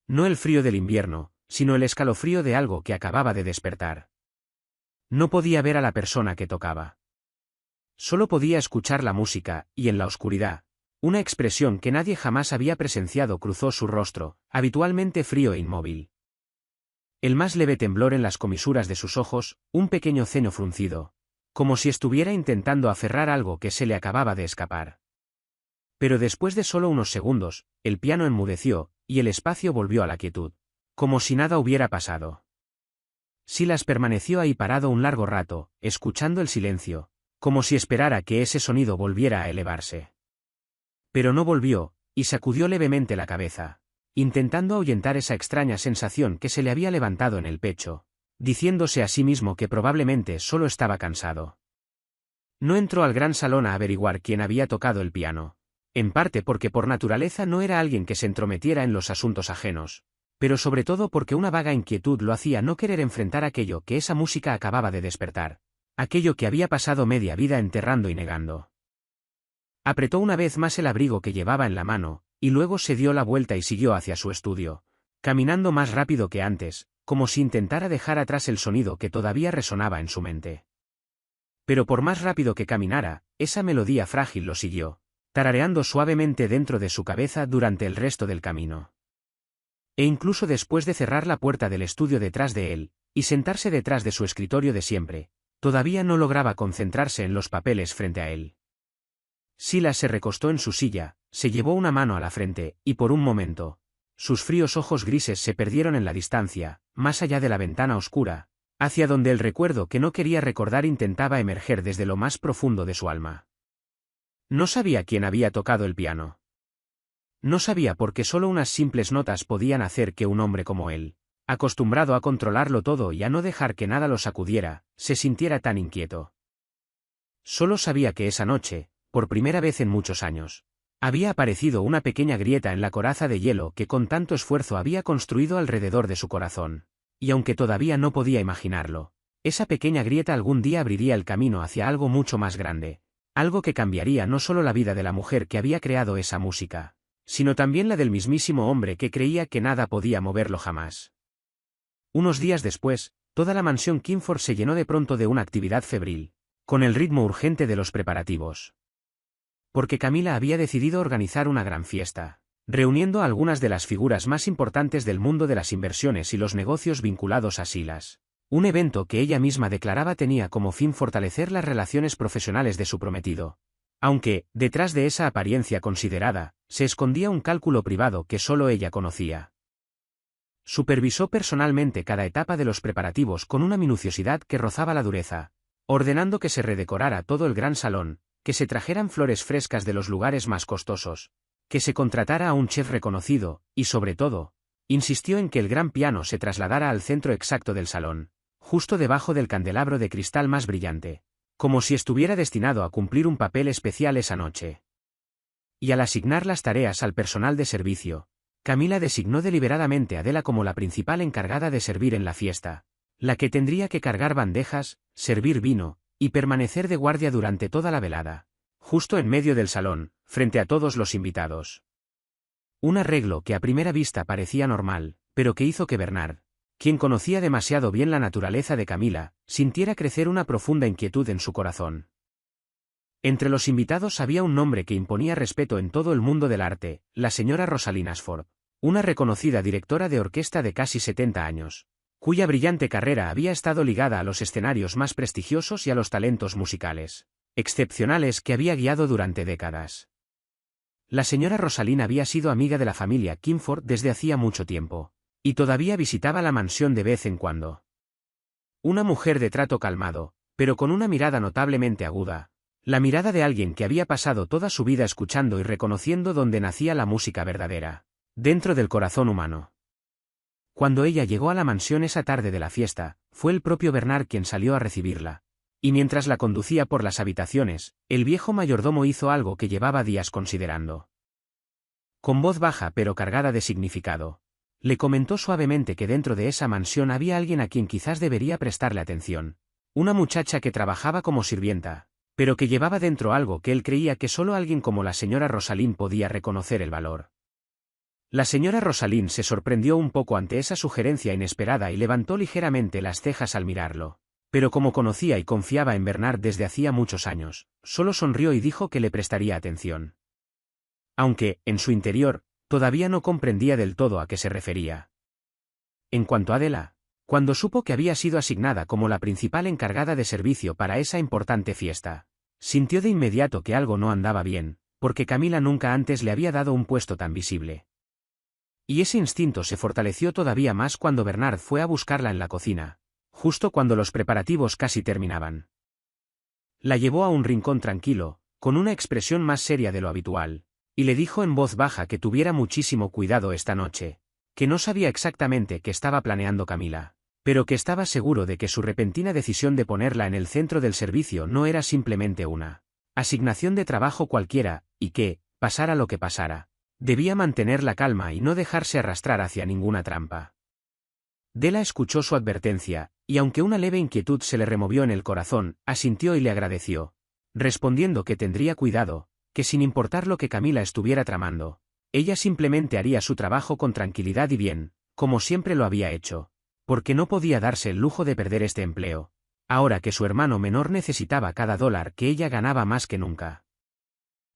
No el frío del invierno, sino el escalofrío de algo que acababa de despertar. No podía ver a la persona que tocaba. Solo podía escuchar la música, y en la oscuridad, una expresión que nadie jamás había presenciado cruzó su rostro, habitualmente frío e inmóvil. El más leve temblor en las comisuras de sus ojos, un pequeño ceño fruncido, como si estuviera intentando aferrar algo que se le acababa de escapar. Pero después de solo unos segundos, el piano enmudeció, y el espacio volvió a la quietud, como si nada hubiera pasado. Silas permaneció ahí parado un largo rato, escuchando el silencio, como si esperara que ese sonido volviera a elevarse. Pero no volvió, y sacudió levemente la cabeza, intentando ahuyentar esa extraña sensación que se le había levantado en el pecho, diciéndose a sí mismo que probablemente solo estaba cansado. No entró al gran salón a averiguar quién había tocado el piano, en parte porque por naturaleza no era alguien que se entrometiera en los asuntos ajenos, pero sobre todo porque una vaga inquietud lo hacía no querer enfrentar aquello que esa música acababa de despertar, aquello que había pasado media vida enterrando y negando. Apretó una vez más el abrigo que llevaba en la mano, y luego se dio la vuelta y siguió hacia su estudio, caminando más rápido que antes, como si intentara dejar atrás el sonido que todavía resonaba en su mente. Pero por más rápido que caminara, esa melodía frágil lo siguió, tarareando suavemente dentro de su cabeza durante el resto del camino. E incluso después de cerrar la puerta del estudio detrás de él, y sentarse detrás de su escritorio de siempre, todavía no lograba concentrarse en los papeles frente a él. Silas se recostó en su silla, se llevó una mano a la frente, y por un momento, sus fríos ojos grises se perdieron en la distancia, más allá de la ventana oscura, hacia donde el recuerdo que no quería recordar intentaba emerger desde lo más profundo de su alma. No sabía quién había tocado el piano. No sabía por qué solo unas simples notas podían hacer que un hombre como él, acostumbrado a controlarlo todo y a no dejar que nada lo sacudiera, se sintiera tan inquieto. Solo sabía que esa noche, por primera vez en muchos años, había aparecido una pequeña grieta en la coraza de hielo que con tanto esfuerzo había construido alrededor de su corazón, y aunque todavía no podía imaginarlo, esa pequeña grieta algún día abriría el camino hacia algo mucho más grande, algo que cambiaría no solo la vida de la mujer que había creado esa música, sino también la del mismísimo hombre que creía que nada podía moverlo jamás. Unos días después, toda la mansión Kingford se llenó de pronto de una actividad febril, con el ritmo urgente de los preparativos. Porque Camila había decidido organizar una gran fiesta, reuniendo a algunas de las figuras más importantes del mundo de las inversiones y los negocios vinculados a Silas. Un evento que ella misma declaraba tenía como fin fortalecer las relaciones profesionales de su prometido. Aunque, detrás de esa apariencia considerada, se escondía un cálculo privado que solo ella conocía. Supervisó personalmente cada etapa de los preparativos con una minuciosidad que rozaba la dureza, ordenando que se redecorara todo el gran salón, que se trajeran flores frescas de los lugares más costosos, que se contratara a un chef reconocido, y sobre todo, insistió en que el gran piano se trasladara al centro exacto del salón, justo debajo del candelabro de cristal más brillante, como si estuviera destinado a cumplir un papel especial esa noche. Y al asignar las tareas al personal de servicio, Camila designó deliberadamente a Adela como la principal encargada de servir en la fiesta, la que tendría que cargar bandejas, servir vino, y permanecer de guardia durante toda la velada, justo en medio del salón, frente a todos los invitados. Un arreglo que a primera vista parecía normal, pero que hizo que Bernard, quien conocía demasiado bien la naturaleza de Camila, sintiera crecer una profunda inquietud en su corazón. Entre los invitados había un nombre que imponía respeto en todo el mundo del arte, la señora Rosalind Ashford, una reconocida directora de orquesta de casi 70 años, cuya brillante carrera había estado ligada a los escenarios más prestigiosos y a los talentos musicales excepcionales que había guiado durante décadas. La señora Rosalind había sido amiga de la familia Kingford desde hacía mucho tiempo, y todavía visitaba la mansión de vez en cuando. Una mujer de trato calmado, pero con una mirada notablemente aguda, la mirada de alguien que había pasado toda su vida escuchando y reconociendo dónde nacía la música verdadera, dentro del corazón humano. Cuando ella llegó a la mansión esa tarde de la fiesta, fue el propio Bernard quien salió a recibirla, y mientras la conducía por las habitaciones, el viejo mayordomo hizo algo que llevaba días considerando. Con voz baja pero cargada de significado, le comentó suavemente que dentro de esa mansión había alguien a quien quizás debería prestarle atención, una muchacha que trabajaba como sirvienta, pero que llevaba dentro algo que él creía que solo alguien como la señora Rosalind podía reconocer el valor. La señora Rosalind se sorprendió un poco ante esa sugerencia inesperada y levantó ligeramente las cejas al mirarlo, pero como conocía y confiaba en Bernard desde hacía muchos años, solo sonrió y dijo que le prestaría atención. Aunque, en su interior, todavía no comprendía del todo a qué se refería. En cuanto a Adela, cuando supo que había sido asignada como la principal encargada de servicio para esa importante fiesta, sintió de inmediato que algo no andaba bien, porque Camila nunca antes le había dado un puesto tan visible. Y ese instinto se fortaleció todavía más cuando Bernard fue a buscarla en la cocina, justo cuando los preparativos casi terminaban. La llevó a un rincón tranquilo, con una expresión más seria de lo habitual, y le dijo en voz baja que tuviera muchísimo cuidado esta noche, que no sabía exactamente qué estaba planeando Camila, pero que estaba seguro de que su repentina decisión de ponerla en el centro del servicio no era simplemente una asignación de trabajo cualquiera, y que, pasara lo que pasara, Debía mantener la calma y no dejarse arrastrar hacia ninguna trampa. Della escuchó su advertencia, y aunque una leve inquietud se le removió en el corazón, asintió y le agradeció, respondiendo que tendría cuidado, que sin importar lo que Camila estuviera tramando, ella simplemente haría su trabajo con tranquilidad y bien, como siempre lo había hecho, porque no podía darse el lujo de perder este empleo, ahora que su hermano menor necesitaba cada dólar que ella ganaba más que nunca.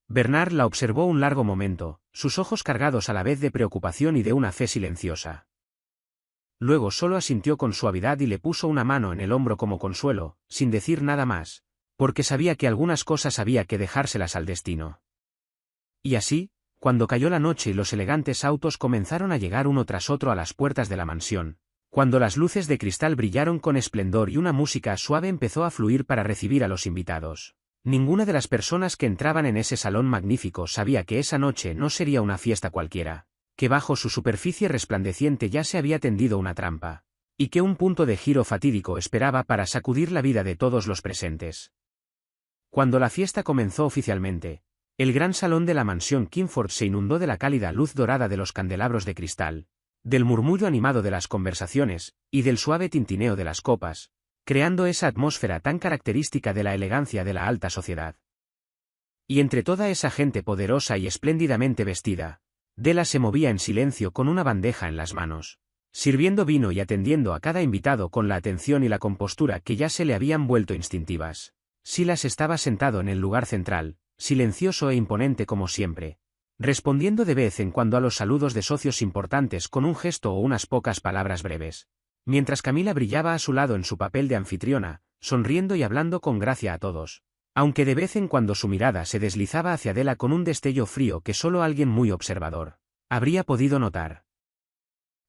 Bernard la observó un largo momento, sus ojos cargados a la vez de preocupación y de una fe silenciosa. Luego solo asintió con suavidad y le puso una mano en el hombro como consuelo, sin decir nada más, porque sabía que algunas cosas había que dejárselas al destino. Y así, cuando cayó la noche y los elegantes autos comenzaron a llegar uno tras otro a las puertas de la mansión, cuando las luces de cristal brillaron con esplendor y una música suave empezó a fluir para recibir a los invitados, ninguna de las personas que entraban en ese salón magnífico sabía que esa noche no sería una fiesta cualquiera, que bajo su superficie resplandeciente ya se había tendido una trampa, y que un punto de giro fatídico esperaba para sacudir la vida de todos los presentes. Cuando la fiesta comenzó oficialmente, el gran salón de la mansión Kingford se inundó de la cálida luz dorada de los candelabros de cristal, del murmullo animado de las conversaciones, y del suave tintineo de las copas, creando esa atmósfera tan característica de la elegancia de la alta sociedad. Y entre toda esa gente poderosa y espléndidamente vestida, Della se movía en silencio con una bandeja en las manos, sirviendo vino y atendiendo a cada invitado con la atención y la compostura que ya se le habían vuelto instintivas. Silas estaba sentado en el lugar central, silencioso e imponente como siempre, respondiendo de vez en cuando a los saludos de socios importantes con un gesto o unas pocas palabras breves, mientras Camila brillaba a su lado en su papel de anfitriona, sonriendo y hablando con gracia a todos, aunque de vez en cuando su mirada se deslizaba hacia Della con un destello frío que solo alguien muy observador habría podido notar.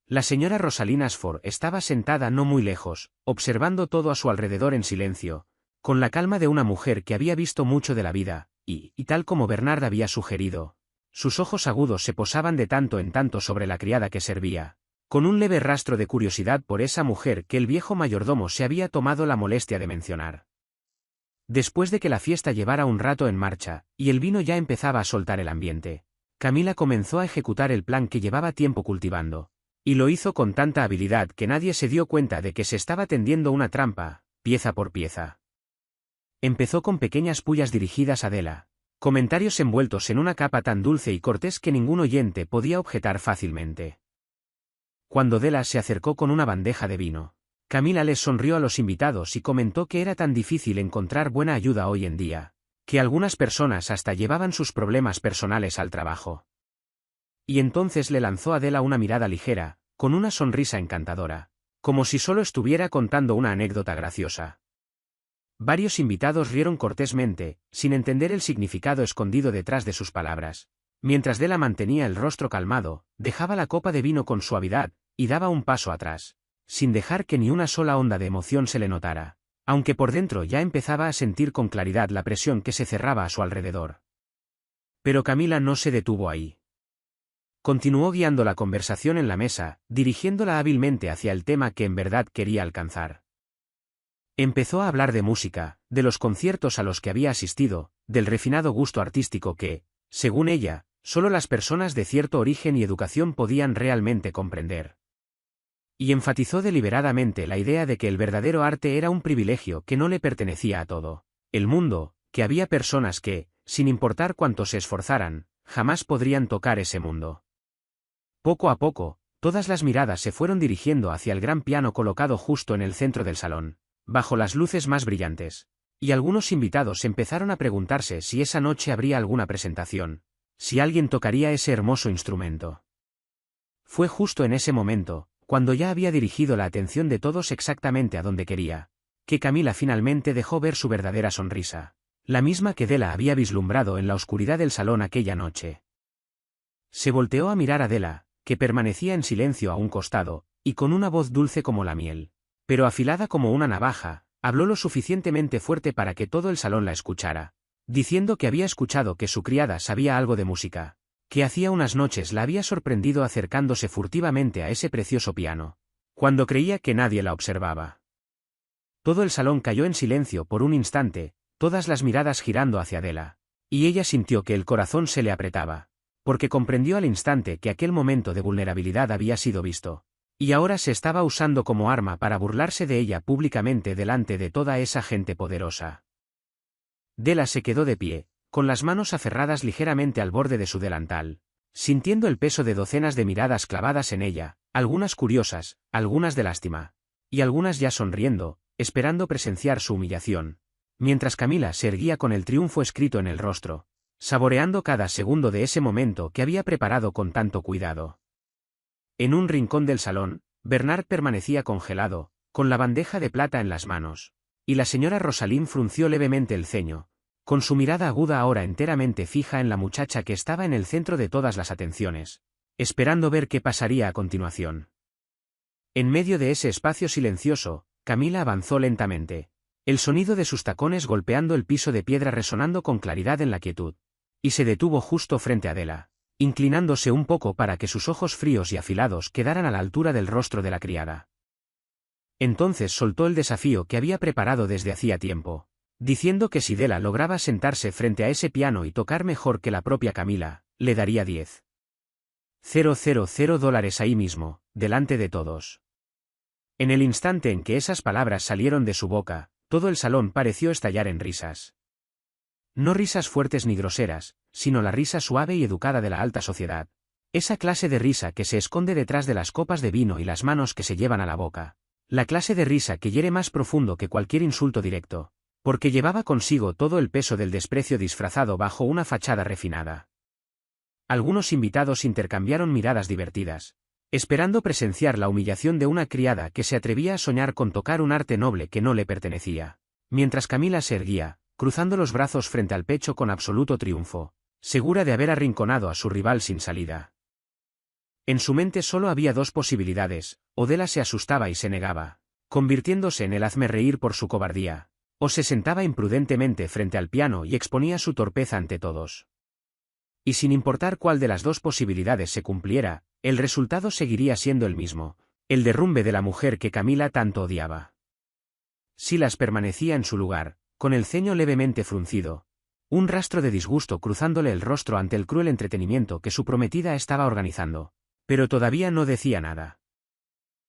La señora Rosalind Ashford estaba sentada no muy lejos, observando todo a su alrededor en silencio, con la calma de una mujer que había visto mucho de la vida, y tal como Bernard había sugerido, sus ojos agudos se posaban de tanto en tanto sobre la criada que servía, con un leve rastro de curiosidad por esa mujer que el viejo mayordomo se había tomado la molestia de mencionar. Después de que la fiesta llevara un rato en marcha, y el vino ya empezaba a soltar el ambiente, Camila comenzó a ejecutar el plan que llevaba tiempo cultivando, y lo hizo con tanta habilidad que nadie se dio cuenta de que se estaba tendiendo una trampa, pieza por pieza. Empezó con pequeñas pullas dirigidas a Della, comentarios envueltos en una capa tan dulce y cortés que ningún oyente podía objetar fácilmente. Cuando Della se acercó con una bandeja de vino, Camila les sonrió a los invitados y comentó que era tan difícil encontrar buena ayuda hoy en día, que algunas personas hasta llevaban sus problemas personales al trabajo. Y entonces le lanzó a Della una mirada ligera, con una sonrisa encantadora, como si solo estuviera contando una anécdota graciosa. Varios invitados rieron cortésmente, sin entender el significado escondido detrás de sus palabras. Mientras Della mantenía el rostro calmado, dejaba la copa de vino con suavidad, y daba un paso atrás, sin dejar que ni una sola onda de emoción se le notara, aunque por dentro ya empezaba a sentir con claridad la presión que se cerraba a su alrededor. Pero Camila no se detuvo ahí. Continuó guiando la conversación en la mesa, dirigiéndola hábilmente hacia el tema que en verdad quería alcanzar. Empezó a hablar de música, de los conciertos a los que había asistido, del refinado gusto artístico que, según ella, solo las personas de cierto origen y educación podían realmente comprender. Y enfatizó deliberadamente la idea de que el verdadero arte era un privilegio que no le pertenecía a todo el mundo, que había personas que, sin importar cuánto se esforzaran, jamás podrían tocar ese mundo. Poco a poco, todas las miradas se fueron dirigiendo hacia el gran piano colocado justo en el centro del salón, bajo las luces más brillantes, y algunos invitados empezaron a preguntarse si esa noche habría alguna presentación, si alguien tocaría ese hermoso instrumento. Fue justo en ese momento, cuando ya había dirigido la atención de todos exactamente a donde quería, que Camila finalmente dejó ver su verdadera sonrisa, la misma que Della había vislumbrado en la oscuridad del salón aquella noche. Se volteó a mirar a Della, que permanecía en silencio a un costado, y con una voz dulce como la miel, pero afilada como una navaja, habló lo suficientemente fuerte para que todo el salón la escuchara, diciendo que había escuchado que su criada sabía algo de música, que hacía unas noches la había sorprendido acercándose furtivamente a ese precioso piano, cuando creía que nadie la observaba. Todo el salón cayó en silencio por un instante, todas las miradas girando hacia Della, y ella sintió que el corazón se le apretaba, porque comprendió al instante que aquel momento de vulnerabilidad había sido visto. Y ahora se estaba usando como arma para burlarse de ella públicamente delante de toda esa gente poderosa. Della se quedó de pie, con las manos aferradas ligeramente al borde de su delantal, sintiendo el peso de docenas de miradas clavadas en ella, algunas curiosas, algunas de lástima, y algunas ya sonriendo, esperando presenciar su humillación, mientras Camila se erguía con el triunfo escrito en el rostro, saboreando cada segundo de ese momento que había preparado con tanto cuidado. En un rincón del salón, Bernard permanecía congelado, con la bandeja de plata en las manos, y la señora Rosalind frunció levemente el ceño, con su mirada aguda ahora enteramente fija en la muchacha que estaba en el centro de todas las atenciones, esperando ver qué pasaría a continuación. En medio de ese espacio silencioso, Camila avanzó lentamente, el sonido de sus tacones golpeando el piso de piedra resonando con claridad en la quietud, y se detuvo justo frente a Della, inclinándose un poco para que sus ojos fríos y afilados quedaran a la altura del rostro de la criada. Entonces soltó el desafío que había preparado desde hacía tiempo, diciendo que si Della lograba sentarse frente a ese piano y tocar mejor que la propia Camila, le daría $10,000 ahí mismo, delante de todos. En el instante en que esas palabras salieron de su boca, todo el salón pareció estallar en risas. No risas fuertes ni groseras, sino la risa suave y educada de la alta sociedad. Esa clase de risa que se esconde detrás de las copas de vino y las manos que se llevan a la boca. La clase de risa que hiere más profundo que cualquier insulto directo, porque llevaba consigo todo el peso del desprecio disfrazado bajo una fachada refinada. Algunos invitados intercambiaron miradas divertidas, esperando presenciar la humillación de una criada que se atrevía a soñar con tocar un arte noble que no le pertenecía, mientras Camila se erguía, cruzando los brazos frente al pecho con absoluto triunfo, segura de haber arrinconado a su rival sin salida. En su mente solo había dos posibilidades: o Della se asustaba y se negaba, convirtiéndose en el hazmerreír por su cobardía, o se sentaba imprudentemente frente al piano y exponía su torpeza ante todos. Y sin importar cuál de las dos posibilidades se cumpliera, el resultado seguiría siendo el mismo, el derrumbe de la mujer que Camila tanto odiaba. Silas permanecía en su lugar, con el ceño levemente fruncido, un rastro de disgusto cruzándole el rostro ante el cruel entretenimiento que su prometida estaba organizando, pero todavía no decía nada.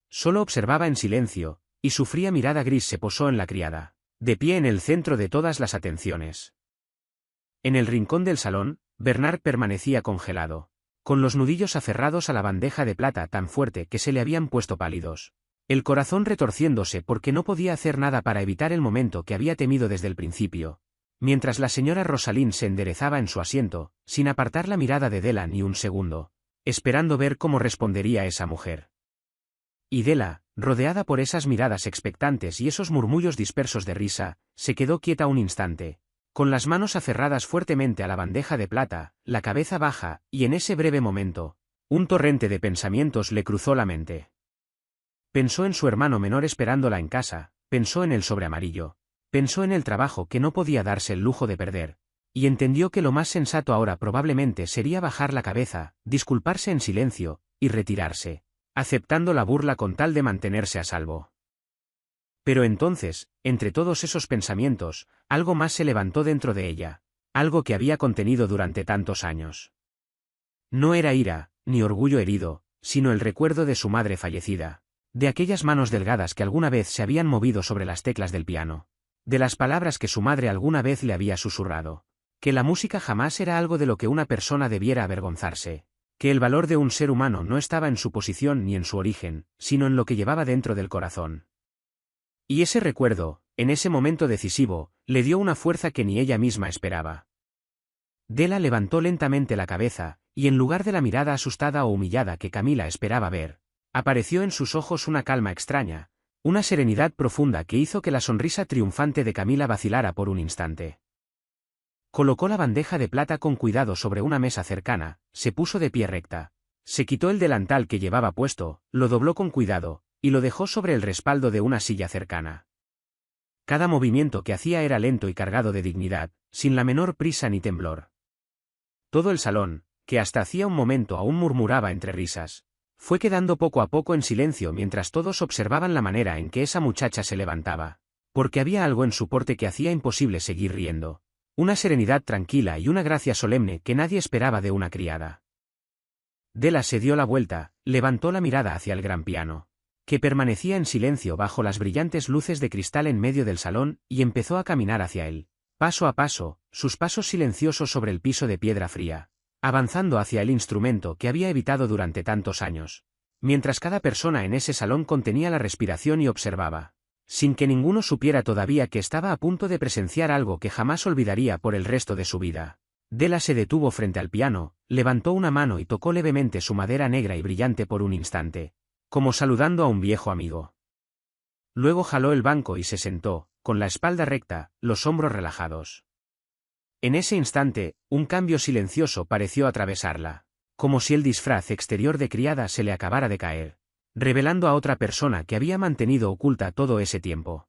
Solo observaba en silencio, y su fría mirada gris se posó en la criada, de pie en el centro de todas las atenciones. En el rincón del salón, Bernard permanecía congelado, con los nudillos aferrados a la bandeja de plata tan fuerte que se le habían puesto pálidos, el corazón retorciéndose porque no podía hacer nada para evitar el momento que había temido desde el principio, mientras la señora Rosalind se enderezaba en su asiento, sin apartar la mirada de Della ni un segundo, esperando ver cómo respondería esa mujer. Y Della, rodeada por esas miradas expectantes y esos murmullos dispersos de risa, se quedó quieta un instante, con las manos aferradas fuertemente a la bandeja de plata, la cabeza baja, y en ese breve momento, un torrente de pensamientos le cruzó la mente. Pensó en su hermano menor esperándola en casa, pensó en el sobre amarillo, pensó en el trabajo que no podía darse el lujo de perder, y entendió que lo más sensato ahora probablemente sería bajar la cabeza, disculparse en silencio, y retirarse, aceptando la burla con tal de mantenerse a salvo. Pero entonces, entre todos esos pensamientos, algo más se levantó dentro de ella, algo que había contenido durante tantos años. No era ira, ni orgullo herido, sino el recuerdo de su madre fallecida, de aquellas manos delgadas que alguna vez se habían movido sobre las teclas del piano, de las palabras que su madre alguna vez le había susurrado, que la música jamás era algo de lo que una persona debiera avergonzarse, que el valor de un ser humano no estaba en su posición ni en su origen, sino en lo que llevaba dentro del corazón. Y ese recuerdo, en ese momento decisivo, le dio una fuerza que ni ella misma esperaba. Della levantó lentamente la cabeza, y en lugar de la mirada asustada o humillada que Camila esperaba ver, apareció en sus ojos una calma extraña, una serenidad profunda que hizo que la sonrisa triunfante de Camila vacilara por un instante. Colocó la bandeja de plata con cuidado sobre una mesa cercana, se puso de pie recta, se quitó el delantal que llevaba puesto, lo dobló con cuidado, y lo dejó sobre el respaldo de una silla cercana. Cada movimiento que hacía era lento y cargado de dignidad, sin la menor prisa ni temblor. Todo el salón, que hasta hacía un momento aún murmuraba entre risas, fue quedando poco a poco en silencio mientras todos observaban la manera en que esa muchacha se levantaba, porque había algo en su porte que hacía imposible seguir riendo, una serenidad tranquila y una gracia solemne que nadie esperaba de una criada. Della se dio la vuelta, levantó la mirada hacia el gran piano, que permanecía en silencio bajo las brillantes luces de cristal en medio del salón, y empezó a caminar hacia él, paso a paso, sus pasos silenciosos sobre el piso de piedra fría, avanzando hacia el instrumento que había evitado durante tantos años, mientras cada persona en ese salón contenía la respiración y observaba, sin que ninguno supiera todavía que estaba a punto de presenciar algo que jamás olvidaría por el resto de su vida. Della se detuvo frente al piano, levantó una mano y tocó levemente su madera negra y brillante por un instante, como saludando a un viejo amigo. Luego jaló el banco y se sentó, con la espalda recta, los hombros relajados. En ese instante, un cambio silencioso pareció atravesarla, como si el disfraz exterior de criada se le acabara de caer, revelando a otra persona que había mantenido oculta todo ese tiempo.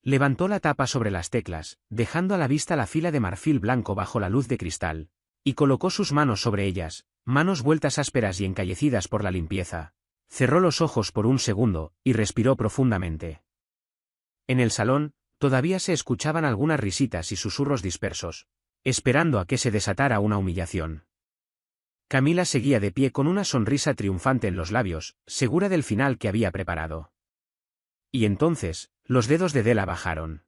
Levantó la tapa sobre las teclas, dejando a la vista la fila de marfil blanco bajo la luz de cristal, y colocó sus manos sobre ellas, manos vueltas ásperas y encallecidas por la limpieza. Cerró los ojos por un segundo, y respiró profundamente. En el salón, todavía se escuchaban algunas risitas y susurros dispersos, esperando a que se desatara una humillación. Camila seguía de pie con una sonrisa triunfante en los labios, segura del final que había preparado. Y entonces, los dedos de Della bajaron.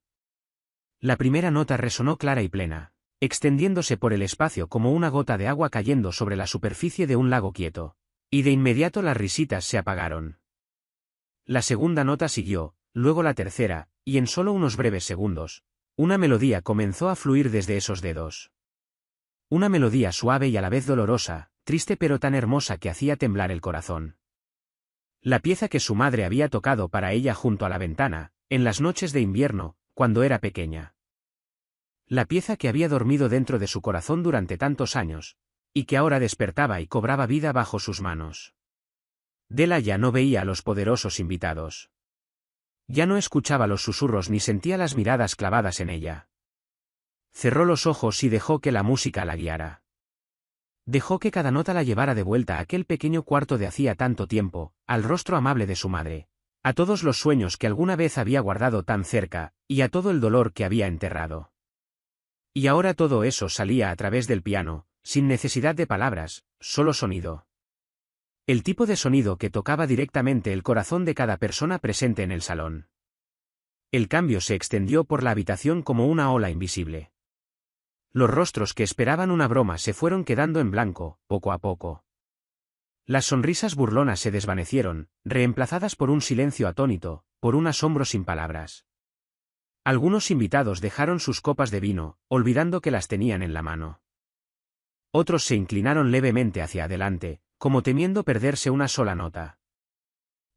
La primera nota resonó clara y plena, extendiéndose por el espacio como una gota de agua cayendo sobre la superficie de un lago quieto, y de inmediato las risitas se apagaron. La segunda nota siguió, luego la tercera, y en solo unos breves segundos, una melodía comenzó a fluir desde esos dedos. Una melodía suave y a la vez dolorosa, triste pero tan hermosa que hacía temblar el corazón. La pieza que su madre había tocado para ella junto a la ventana, en las noches de invierno, cuando era pequeña. La pieza que había dormido dentro de su corazón durante tantos años, y que ahora despertaba y cobraba vida bajo sus manos. Della ya no veía a los poderosos invitados. Ya no escuchaba los susurros ni sentía las miradas clavadas en ella. Cerró los ojos y dejó que la música la guiara. Dejó que cada nota la llevara de vuelta a aquel pequeño cuarto de hacía tanto tiempo, al rostro amable de su madre, a todos los sueños que alguna vez había guardado tan cerca, y a todo el dolor que había enterrado. Y ahora todo eso salía a través del piano, sin necesidad de palabras, solo sonido. El tipo de sonido que tocaba directamente el corazón de cada persona presente en el salón. El cambio se extendió por la habitación como una ola invisible. Los rostros que esperaban una broma se fueron quedando en blanco, poco a poco. Las sonrisas burlonas se desvanecieron, reemplazadas por un silencio atónito, por un asombro sin palabras. Algunos invitados dejaron sus copas de vino, olvidando que las tenían en la mano. Otros se inclinaron levemente hacia adelante, como temiendo perderse una sola nota.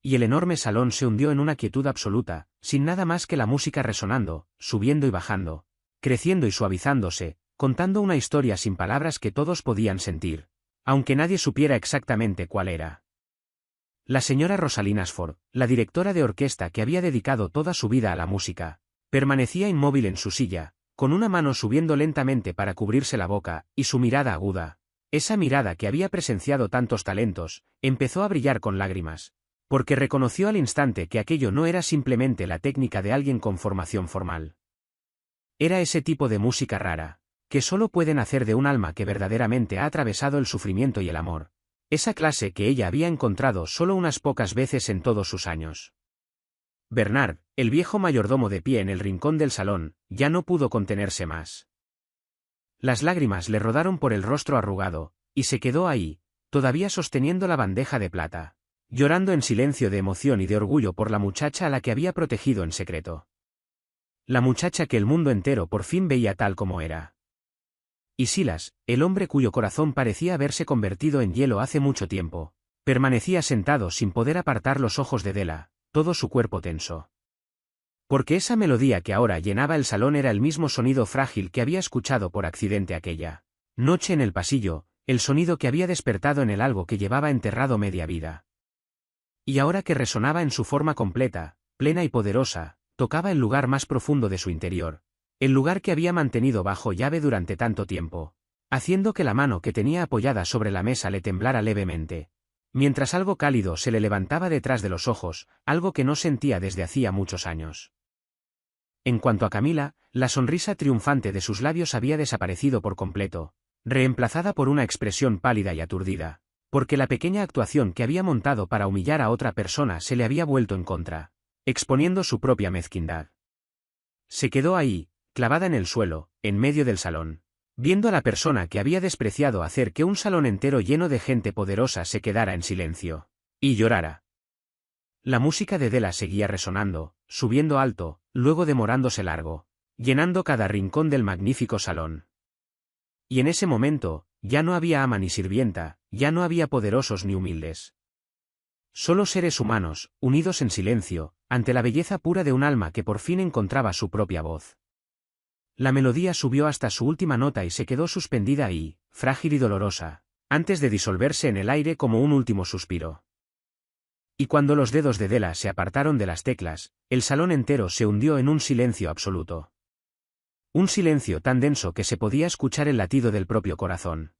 Y el enorme salón se hundió en una quietud absoluta, sin nada más que la música resonando, subiendo y bajando, creciendo y suavizándose, contando una historia sin palabras que todos podían sentir, aunque nadie supiera exactamente cuál era. La señora Rosalind Ashford, la directora de orquesta que había dedicado toda su vida a la música, permanecía inmóvil en su silla, con una mano subiendo lentamente para cubrirse la boca, y su mirada aguda, esa mirada que había presenciado tantos talentos, empezó a brillar con lágrimas, porque reconoció al instante que aquello no era simplemente la técnica de alguien con formación formal. Era ese tipo de música rara, que solo puede nacer de un alma que verdaderamente ha atravesado el sufrimiento y el amor, esa clase que ella había encontrado solo unas pocas veces en todos sus años. Bernard, el viejo mayordomo de pie en el rincón del salón, ya no pudo contenerse más. Las lágrimas le rodaron por el rostro arrugado, y se quedó ahí, todavía sosteniendo la bandeja de plata, llorando en silencio de emoción y de orgullo por la muchacha a la que había protegido en secreto. La muchacha que el mundo entero por fin veía tal como era. Y Silas, el hombre cuyo corazón parecía haberse convertido en hielo hace mucho tiempo, permanecía sentado sin poder apartar los ojos de Della, todo su cuerpo tenso. Porque esa melodía que ahora llenaba el salón era el mismo sonido frágil que había escuchado por accidente aquella noche en el pasillo, el sonido que había despertado en él algo que llevaba enterrado media vida. Y ahora que resonaba en su forma completa, plena y poderosa, tocaba el lugar más profundo de su interior, el lugar que había mantenido bajo llave durante tanto tiempo, haciendo que la mano que tenía apoyada sobre la mesa le temblara levemente, mientras algo cálido se le levantaba detrás de los ojos, algo que no sentía desde hacía muchos años. En cuanto a Camila, la sonrisa triunfante de sus labios había desaparecido por completo, reemplazada por una expresión pálida y aturdida, porque la pequeña actuación que había montado para humillar a otra persona se le había vuelto en contra, exponiendo su propia mezquindad. Se quedó ahí, clavada en el suelo, en medio del salón, viendo a la persona que había despreciado hacer que un salón entero lleno de gente poderosa se quedara en silencio y llorara. La música de Della seguía resonando, subiendo alto, luego demorándose largo, llenando cada rincón del magnífico salón. Y en ese momento, ya no había ama ni sirvienta, ya no había poderosos ni humildes. Solo seres humanos, unidos en silencio, ante la belleza pura de un alma que por fin encontraba su propia voz. La melodía subió hasta su última nota y se quedó suspendida ahí, frágil y dolorosa, antes de disolverse en el aire como un último suspiro. Y cuando los dedos de Della se apartaron de las teclas, el salón entero se hundió en un silencio absoluto. Un silencio tan denso que se podía escuchar el latido del propio corazón.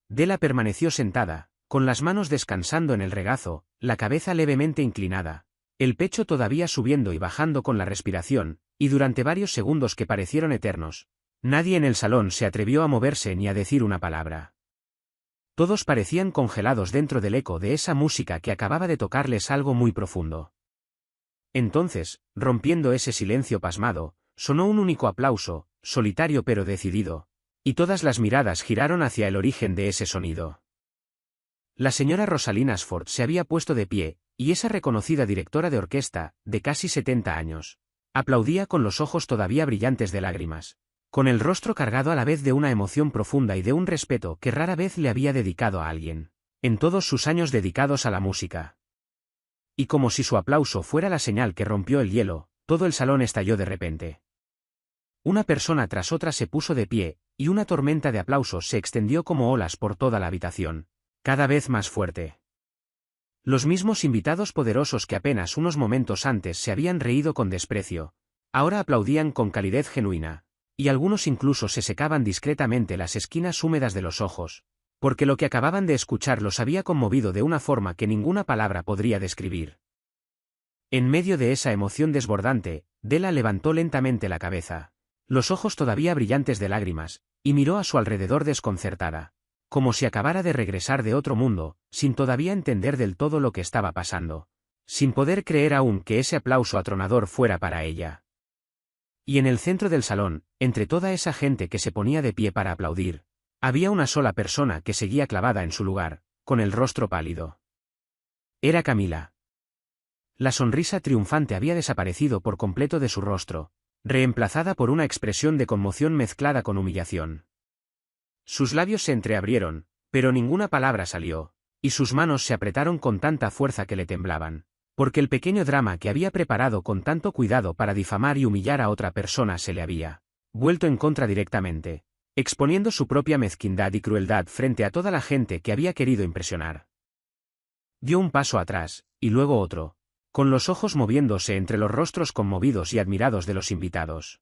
Della permaneció sentada, con las manos descansando en el regazo, la cabeza levemente inclinada, el pecho todavía subiendo y bajando con la respiración, y durante varios segundos que parecieron eternos, nadie en el salón se atrevió a moverse ni a decir una palabra. Todos parecían congelados dentro del eco de esa música que acababa de tocarles algo muy profundo. Entonces, rompiendo ese silencio pasmado, sonó un único aplauso, solitario pero decidido, y todas las miradas giraron hacia el origen de ese sonido. La señora Rosalind Ashford se había puesto de pie, y esa reconocida directora de orquesta, de casi 70 años, aplaudía con los ojos todavía brillantes de lágrimas, con el rostro cargado a la vez de una emoción profunda y de un respeto que rara vez le había dedicado a alguien, en todos sus años dedicados a la música. Y como si su aplauso fuera la señal que rompió el hielo, todo el salón estalló de repente. Una persona tras otra se puso de pie, y una tormenta de aplausos se extendió como olas por toda la habitación, cada vez más fuerte. Los mismos invitados poderosos que apenas unos momentos antes se habían reído con desprecio, ahora aplaudían con calidez genuina, y algunos incluso se secaban discretamente las esquinas húmedas de los ojos, porque lo que acababan de escuchar los había conmovido de una forma que ninguna palabra podría describir. En medio de esa emoción desbordante, Della levantó lentamente la cabeza, los ojos todavía brillantes de lágrimas, y miró a su alrededor desconcertada, como si acabara de regresar de otro mundo, sin todavía entender del todo lo que estaba pasando, sin poder creer aún que ese aplauso atronador fuera para ella. Y en el centro del salón, entre toda esa gente que se ponía de pie para aplaudir, había una sola persona que seguía clavada en su lugar, con el rostro pálido. Era Camila. La sonrisa triunfante había desaparecido por completo de su rostro, reemplazada por una expresión de conmoción mezclada con humillación. Sus labios se entreabrieron, pero ninguna palabra salió, y sus manos se apretaron con tanta fuerza que le temblaban, porque el pequeño drama que había preparado con tanto cuidado para difamar y humillar a otra persona se le había vuelto en contra directamente, exponiendo su propia mezquindad y crueldad frente a toda la gente que había querido impresionar. Dio un paso atrás, y luego otro, con los ojos moviéndose entre los rostros conmovidos y admirados de los invitados.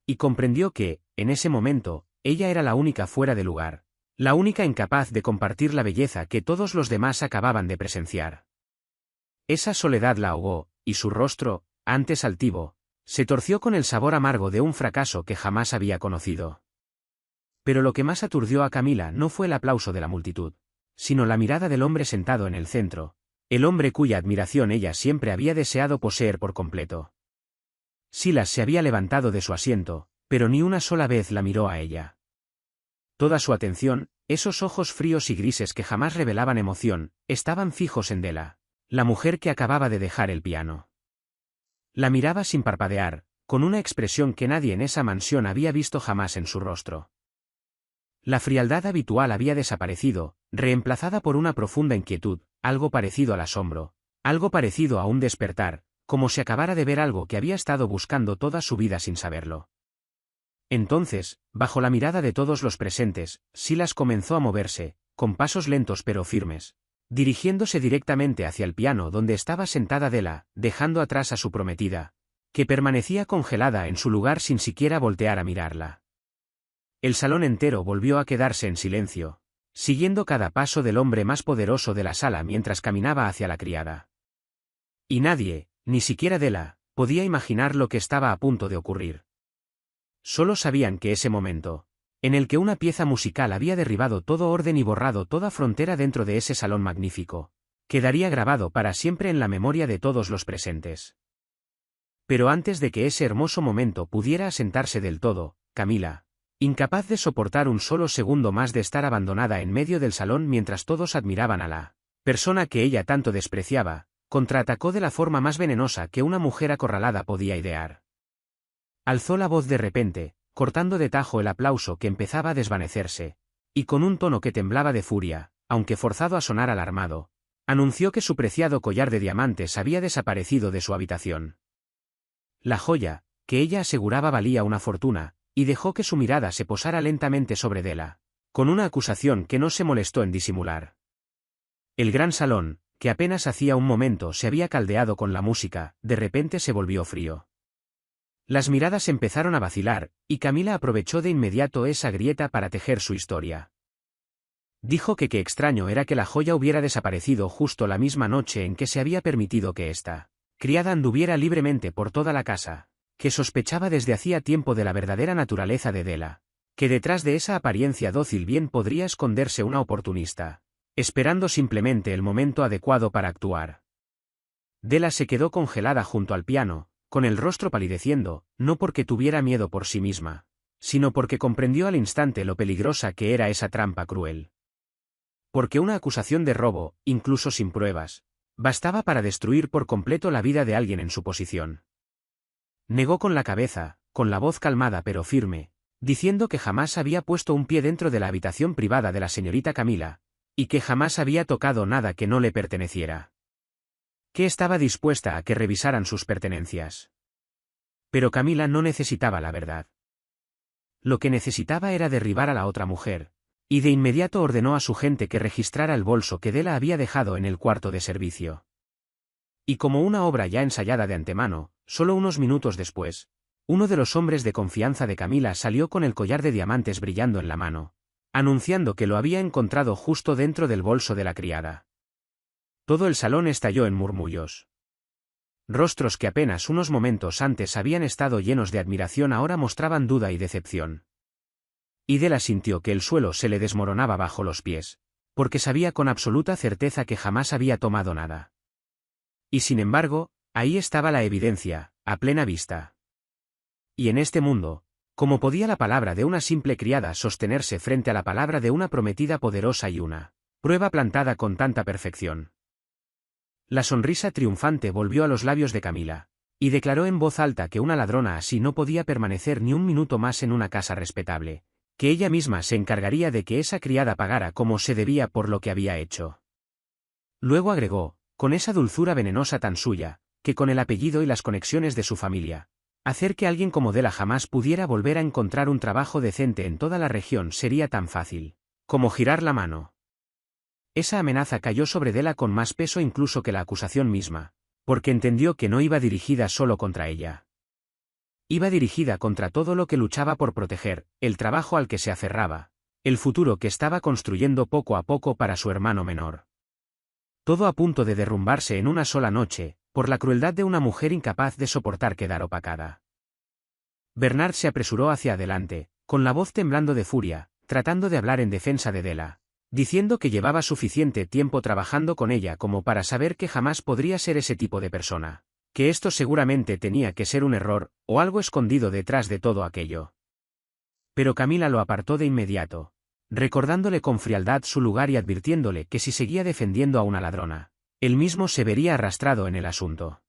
Y comprendió que, en ese momento, ella era la única fuera de lugar, la única incapaz de compartir la belleza que todos los demás acababan de presenciar. Esa soledad la ahogó, y su rostro, antes altivo, se torció con el sabor amargo de un fracaso que jamás había conocido. Pero lo que más aturdió a Camila no fue el aplauso de la multitud, sino la mirada del hombre sentado en el centro, el hombre cuya admiración ella siempre había deseado poseer por completo. Silas se había levantado de su asiento, pero ni una sola vez la miró a ella. Toda su atención, esos ojos fríos y grises que jamás revelaban emoción, estaban fijos en Della, la mujer que acababa de dejar el piano. La miraba sin parpadear, con una expresión que nadie en esa mansión había visto jamás en su rostro. La frialdad habitual había desaparecido, reemplazada por una profunda inquietud, algo parecido al asombro, algo parecido a un despertar, como si acabara de ver algo que había estado buscando toda su vida sin saberlo. Entonces, bajo la mirada de todos los presentes, Silas comenzó a moverse, con pasos lentos pero firmes, dirigiéndose directamente hacia el piano donde estaba sentada Della, dejando atrás a su prometida, que permanecía congelada en su lugar sin siquiera voltear a mirarla. El salón entero volvió a quedarse en silencio, siguiendo cada paso del hombre más poderoso de la sala mientras caminaba hacia la criada. Y nadie, ni siquiera Della, podía imaginar lo que estaba a punto de ocurrir. Solo sabían que ese momento en el que una pieza musical había derribado todo orden y borrado toda frontera dentro de ese salón magnífico, quedaría grabado para siempre en la memoria de todos los presentes. Pero antes de que ese hermoso momento pudiera asentarse del todo, Camila, incapaz de soportar un solo segundo más de estar abandonada en medio del salón mientras todos admiraban a la persona que ella tanto despreciaba, contraatacó de la forma más venenosa que una mujer acorralada podía idear. Alzó la voz de repente, cortando de tajo el aplauso que empezaba a desvanecerse, y con un tono que temblaba de furia, aunque forzado a sonar alarmado, anunció que su preciado collar de diamantes había desaparecido de su habitación. La joya, que ella aseguraba valía una fortuna, y dejó que su mirada se posara lentamente sobre Della, con una acusación que no se molestó en disimular. El gran salón, que apenas hacía un momento se había caldeado con la música, de repente se volvió frío. Las miradas empezaron a vacilar, y Camila aprovechó de inmediato esa grieta para tejer su historia. Dijo que qué extraño era que la joya hubiera desaparecido justo la misma noche en que se había permitido que esta criada anduviera libremente por toda la casa, que sospechaba desde hacía tiempo de la verdadera naturaleza de Della, que detrás de esa apariencia dócil bien podría esconderse una oportunista, esperando simplemente el momento adecuado para actuar. Della se quedó congelada junto al piano, con el rostro palideciendo, no porque tuviera miedo por sí misma, sino porque comprendió al instante lo peligrosa que era esa trampa cruel. Porque una acusación de robo, incluso sin pruebas, bastaba para destruir por completo la vida de alguien en su posición. Negó con la cabeza, con la voz calmada pero firme, diciendo que jamás había puesto un pie dentro de la habitación privada de la señorita Camila, y que jamás había tocado nada que no le perteneciera. Que estaba dispuesta a que revisaran sus pertenencias. Pero Camila no necesitaba la verdad. Lo que necesitaba era derribar a la otra mujer, y de inmediato ordenó a su gente que registrara el bolso que Della había dejado en el cuarto de servicio. Y como una obra ya ensayada de antemano, solo unos minutos después, uno de los hombres de confianza de Camila salió con el collar de diamantes brillando en la mano, anunciando que lo había encontrado justo dentro del bolso de la criada. Todo el salón estalló en murmullos. Rostros que apenas unos momentos antes habían estado llenos de admiración ahora mostraban duda y decepción. Y Della sintió que el suelo se le desmoronaba bajo los pies, porque sabía con absoluta certeza que jamás había tomado nada. Y sin embargo, ahí estaba la evidencia, a plena vista. Y en este mundo, ¿cómo podía la palabra de una simple criada sostenerse frente a la palabra de una prometida poderosa y una prueba plantada con tanta perfección? La sonrisa triunfante volvió a los labios de Camila, y declaró en voz alta que una ladrona así no podía permanecer ni un minuto más en una casa respetable, que ella misma se encargaría de que esa criada pagara como se debía por lo que había hecho. Luego agregó, con esa dulzura venenosa tan suya, que con el apellido y las conexiones de su familia, hacer que alguien como Della jamás pudiera volver a encontrar un trabajo decente en toda la región sería tan fácil como girar la mano. Esa amenaza cayó sobre Della con más peso incluso que la acusación misma, porque entendió que no iba dirigida solo contra ella. Iba dirigida contra todo lo que luchaba por proteger, el trabajo al que se aferraba, el futuro que estaba construyendo poco a poco para su hermano menor. Todo a punto de derrumbarse en una sola noche, por la crueldad de una mujer incapaz de soportar quedar opacada. Bernard se apresuró hacia adelante, con la voz temblando de furia, tratando de hablar en defensa de Della, diciendo que llevaba suficiente tiempo trabajando con ella como para saber que jamás podría ser ese tipo de persona, que esto seguramente tenía que ser un error, o algo escondido detrás de todo aquello. Pero Camila lo apartó de inmediato, recordándole con frialdad su lugar y advirtiéndole que si seguía defendiendo a una ladrona, él mismo se vería arrastrado en el asunto.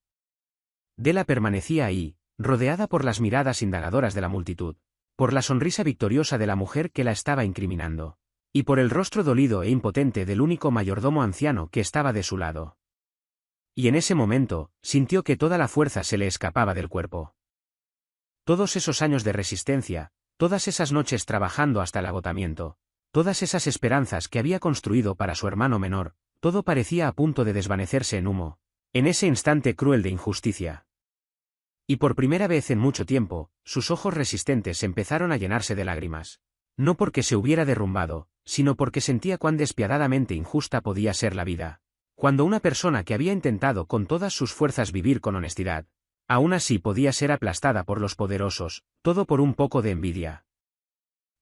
Della permanecía ahí, rodeada por las miradas indagadoras de la multitud, por la sonrisa victoriosa de la mujer que la estaba incriminando, y por el rostro dolido e impotente del único mayordomo anciano que estaba de su lado. Y en ese momento, sintió que toda la fuerza se le escapaba del cuerpo. Todos esos años de resistencia, todas esas noches trabajando hasta el agotamiento, todas esas esperanzas que había construido para su hermano menor, todo parecía a punto de desvanecerse en humo, en ese instante cruel de injusticia. Y por primera vez en mucho tiempo, sus ojos resistentes empezaron a llenarse de lágrimas. No porque se hubiera derrumbado, sino porque sentía cuán despiadadamente injusta podía ser la vida. Cuando una persona que había intentado con todas sus fuerzas vivir con honestidad, aún así podía ser aplastada por los poderosos, todo por un poco de envidia.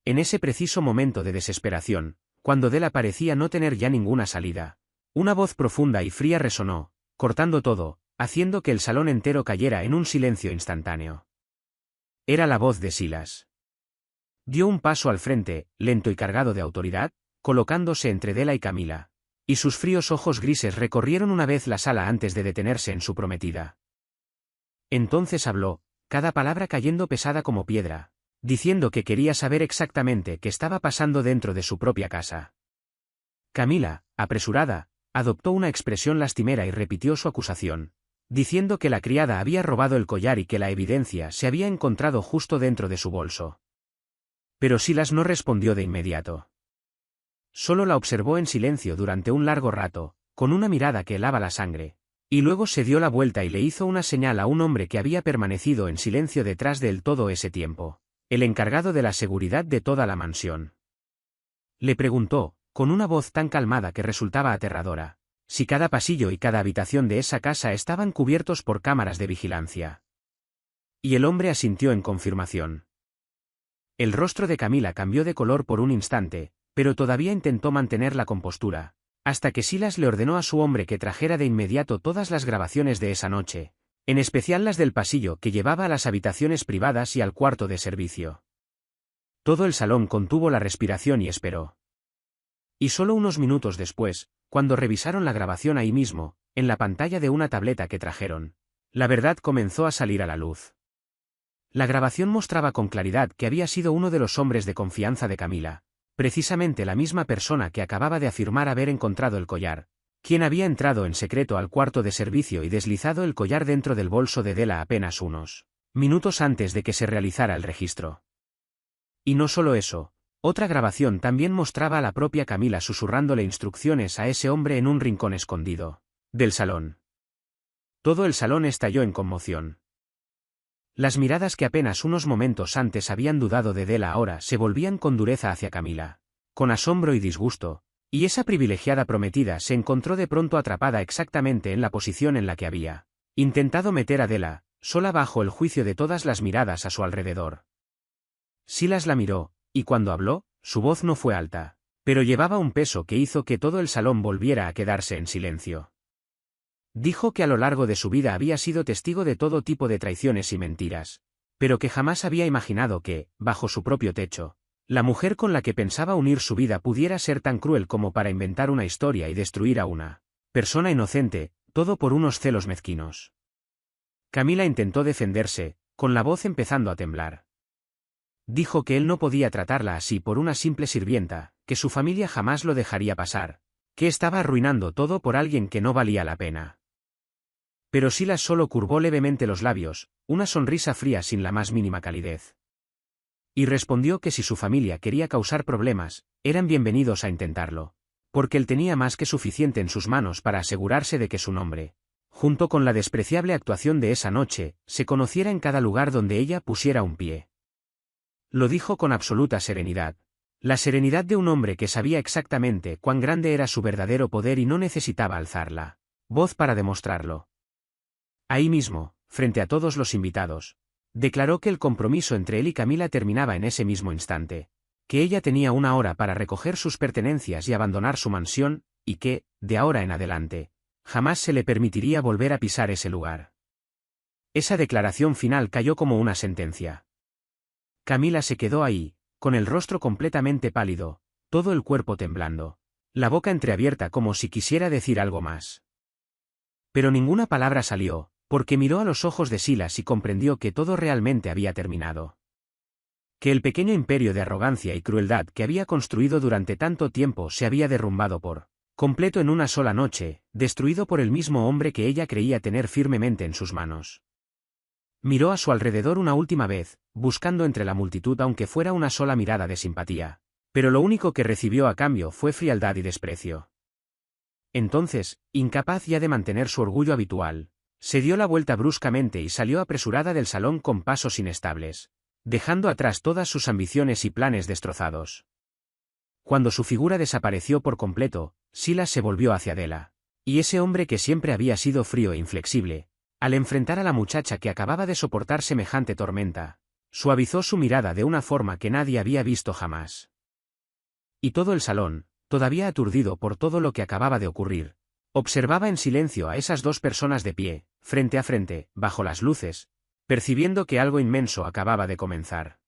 En ese preciso momento de desesperación, cuando Della parecía no tener ya ninguna salida, una voz profunda y fría resonó, cortando todo, haciendo que el salón entero cayera en un silencio instantáneo. Era la voz de Silas. Dio un paso al frente, lento y cargado de autoridad, colocándose entre Della y Camila, y sus fríos ojos grises recorrieron una vez la sala antes de detenerse en su prometida. Entonces habló, cada palabra cayendo pesada como piedra, diciendo que quería saber exactamente qué estaba pasando dentro de su propia casa. Camila, apresurada, adoptó una expresión lastimera y repitió su acusación, diciendo que la criada había robado el collar y que la evidencia se había encontrado justo dentro de su bolso. Pero Silas no respondió de inmediato. Solo la observó en silencio durante un largo rato, con una mirada que helaba la sangre, y luego se dio la vuelta y le hizo una señal a un hombre que había permanecido en silencio detrás de él todo ese tiempo, el encargado de la seguridad de toda la mansión. Le preguntó, con una voz tan calmada que resultaba aterradora, si cada pasillo y cada habitación de esa casa estaban cubiertos por cámaras de vigilancia. Y el hombre asintió en confirmación. El rostro de Camila cambió de color por un instante, pero todavía intentó mantener la compostura, hasta que Silas le ordenó a su hombre que trajera de inmediato todas las grabaciones de esa noche, en especial las del pasillo que llevaba a las habitaciones privadas y al cuarto de servicio. Todo el salón contuvo la respiración y esperó. Y solo unos minutos después, cuando revisaron la grabación ahí mismo, en la pantalla de una tableta que trajeron, la verdad comenzó a salir a la luz. La grabación mostraba con claridad que había sido uno de los hombres de confianza de Camila, precisamente la misma persona que acababa de afirmar haber encontrado el collar, quien había entrado en secreto al cuarto de servicio y deslizado el collar dentro del bolso de Della apenas unos minutos antes de que se realizara el registro. Y no solo eso, otra grabación también mostraba a la propia Camila susurrándole instrucciones a ese hombre en un rincón escondido del salón. Todo el salón estalló en conmoción. Las miradas que apenas unos momentos antes habían dudado de Della ahora se volvían con dureza hacia Camila, con asombro y disgusto, y esa privilegiada prometida se encontró de pronto atrapada exactamente en la posición en la que había intentado meter a Della, sola bajo el juicio de todas las miradas a su alrededor. Silas la miró, y cuando habló, su voz no fue alta, pero llevaba un peso que hizo que todo el salón volviera a quedarse en silencio. Dijo que a lo largo de su vida había sido testigo de todo tipo de traiciones y mentiras, pero que jamás había imaginado que, bajo su propio techo, la mujer con la que pensaba unir su vida pudiera ser tan cruel como para inventar una historia y destruir a una persona inocente, todo por unos celos mezquinos. Camila intentó defenderse, con la voz empezando a temblar. Dijo que él no podía tratarla así por una simple sirvienta, que su familia jamás lo dejaría pasar, que estaba arruinando todo por alguien que no valía la pena. Pero Silas solo curvó levemente los labios, una sonrisa fría sin la más mínima calidez. Y respondió que si su familia quería causar problemas, eran bienvenidos a intentarlo, porque él tenía más que suficiente en sus manos para asegurarse de que su nombre, junto con la despreciable actuación de esa noche, se conociera en cada lugar donde ella pusiera un pie. Lo dijo con absoluta serenidad, la serenidad de un hombre que sabía exactamente cuán grande era su verdadero poder y no necesitaba alzar la voz para demostrarlo. Ahí mismo, frente a todos los invitados, declaró que el compromiso entre él y Camila terminaba en ese mismo instante, que ella tenía una hora para recoger sus pertenencias y abandonar su mansión, y que, de ahora en adelante, jamás se le permitiría volver a pisar ese lugar. Esa declaración final cayó como una sentencia. Camila se quedó ahí, con el rostro completamente pálido, todo el cuerpo temblando, la boca entreabierta como si quisiera decir algo más. Pero ninguna palabra salió, porque miró a los ojos de Silas y comprendió que todo realmente había terminado. Que el pequeño imperio de arrogancia y crueldad que había construido durante tanto tiempo se había derrumbado por completo en una sola noche, destruido por el mismo hombre que ella creía tener firmemente en sus manos. Miró a su alrededor una última vez, buscando entre la multitud aunque fuera una sola mirada de simpatía, pero lo único que recibió a cambio fue frialdad y desprecio. Entonces, incapaz ya de mantener su orgullo habitual, se dio la vuelta bruscamente y salió apresurada del salón con pasos inestables, dejando atrás todas sus ambiciones y planes destrozados. Cuando su figura desapareció por completo, Silas se volvió hacia Della, y ese hombre que siempre había sido frío e inflexible, al enfrentar a la muchacha que acababa de soportar semejante tormenta, suavizó su mirada de una forma que nadie había visto jamás. Y todo el salón, todavía aturdido por todo lo que acababa de ocurrir, observaba en silencio a esas dos personas de pie, frente a frente, bajo las luces, percibiendo que algo inmenso acababa de comenzar.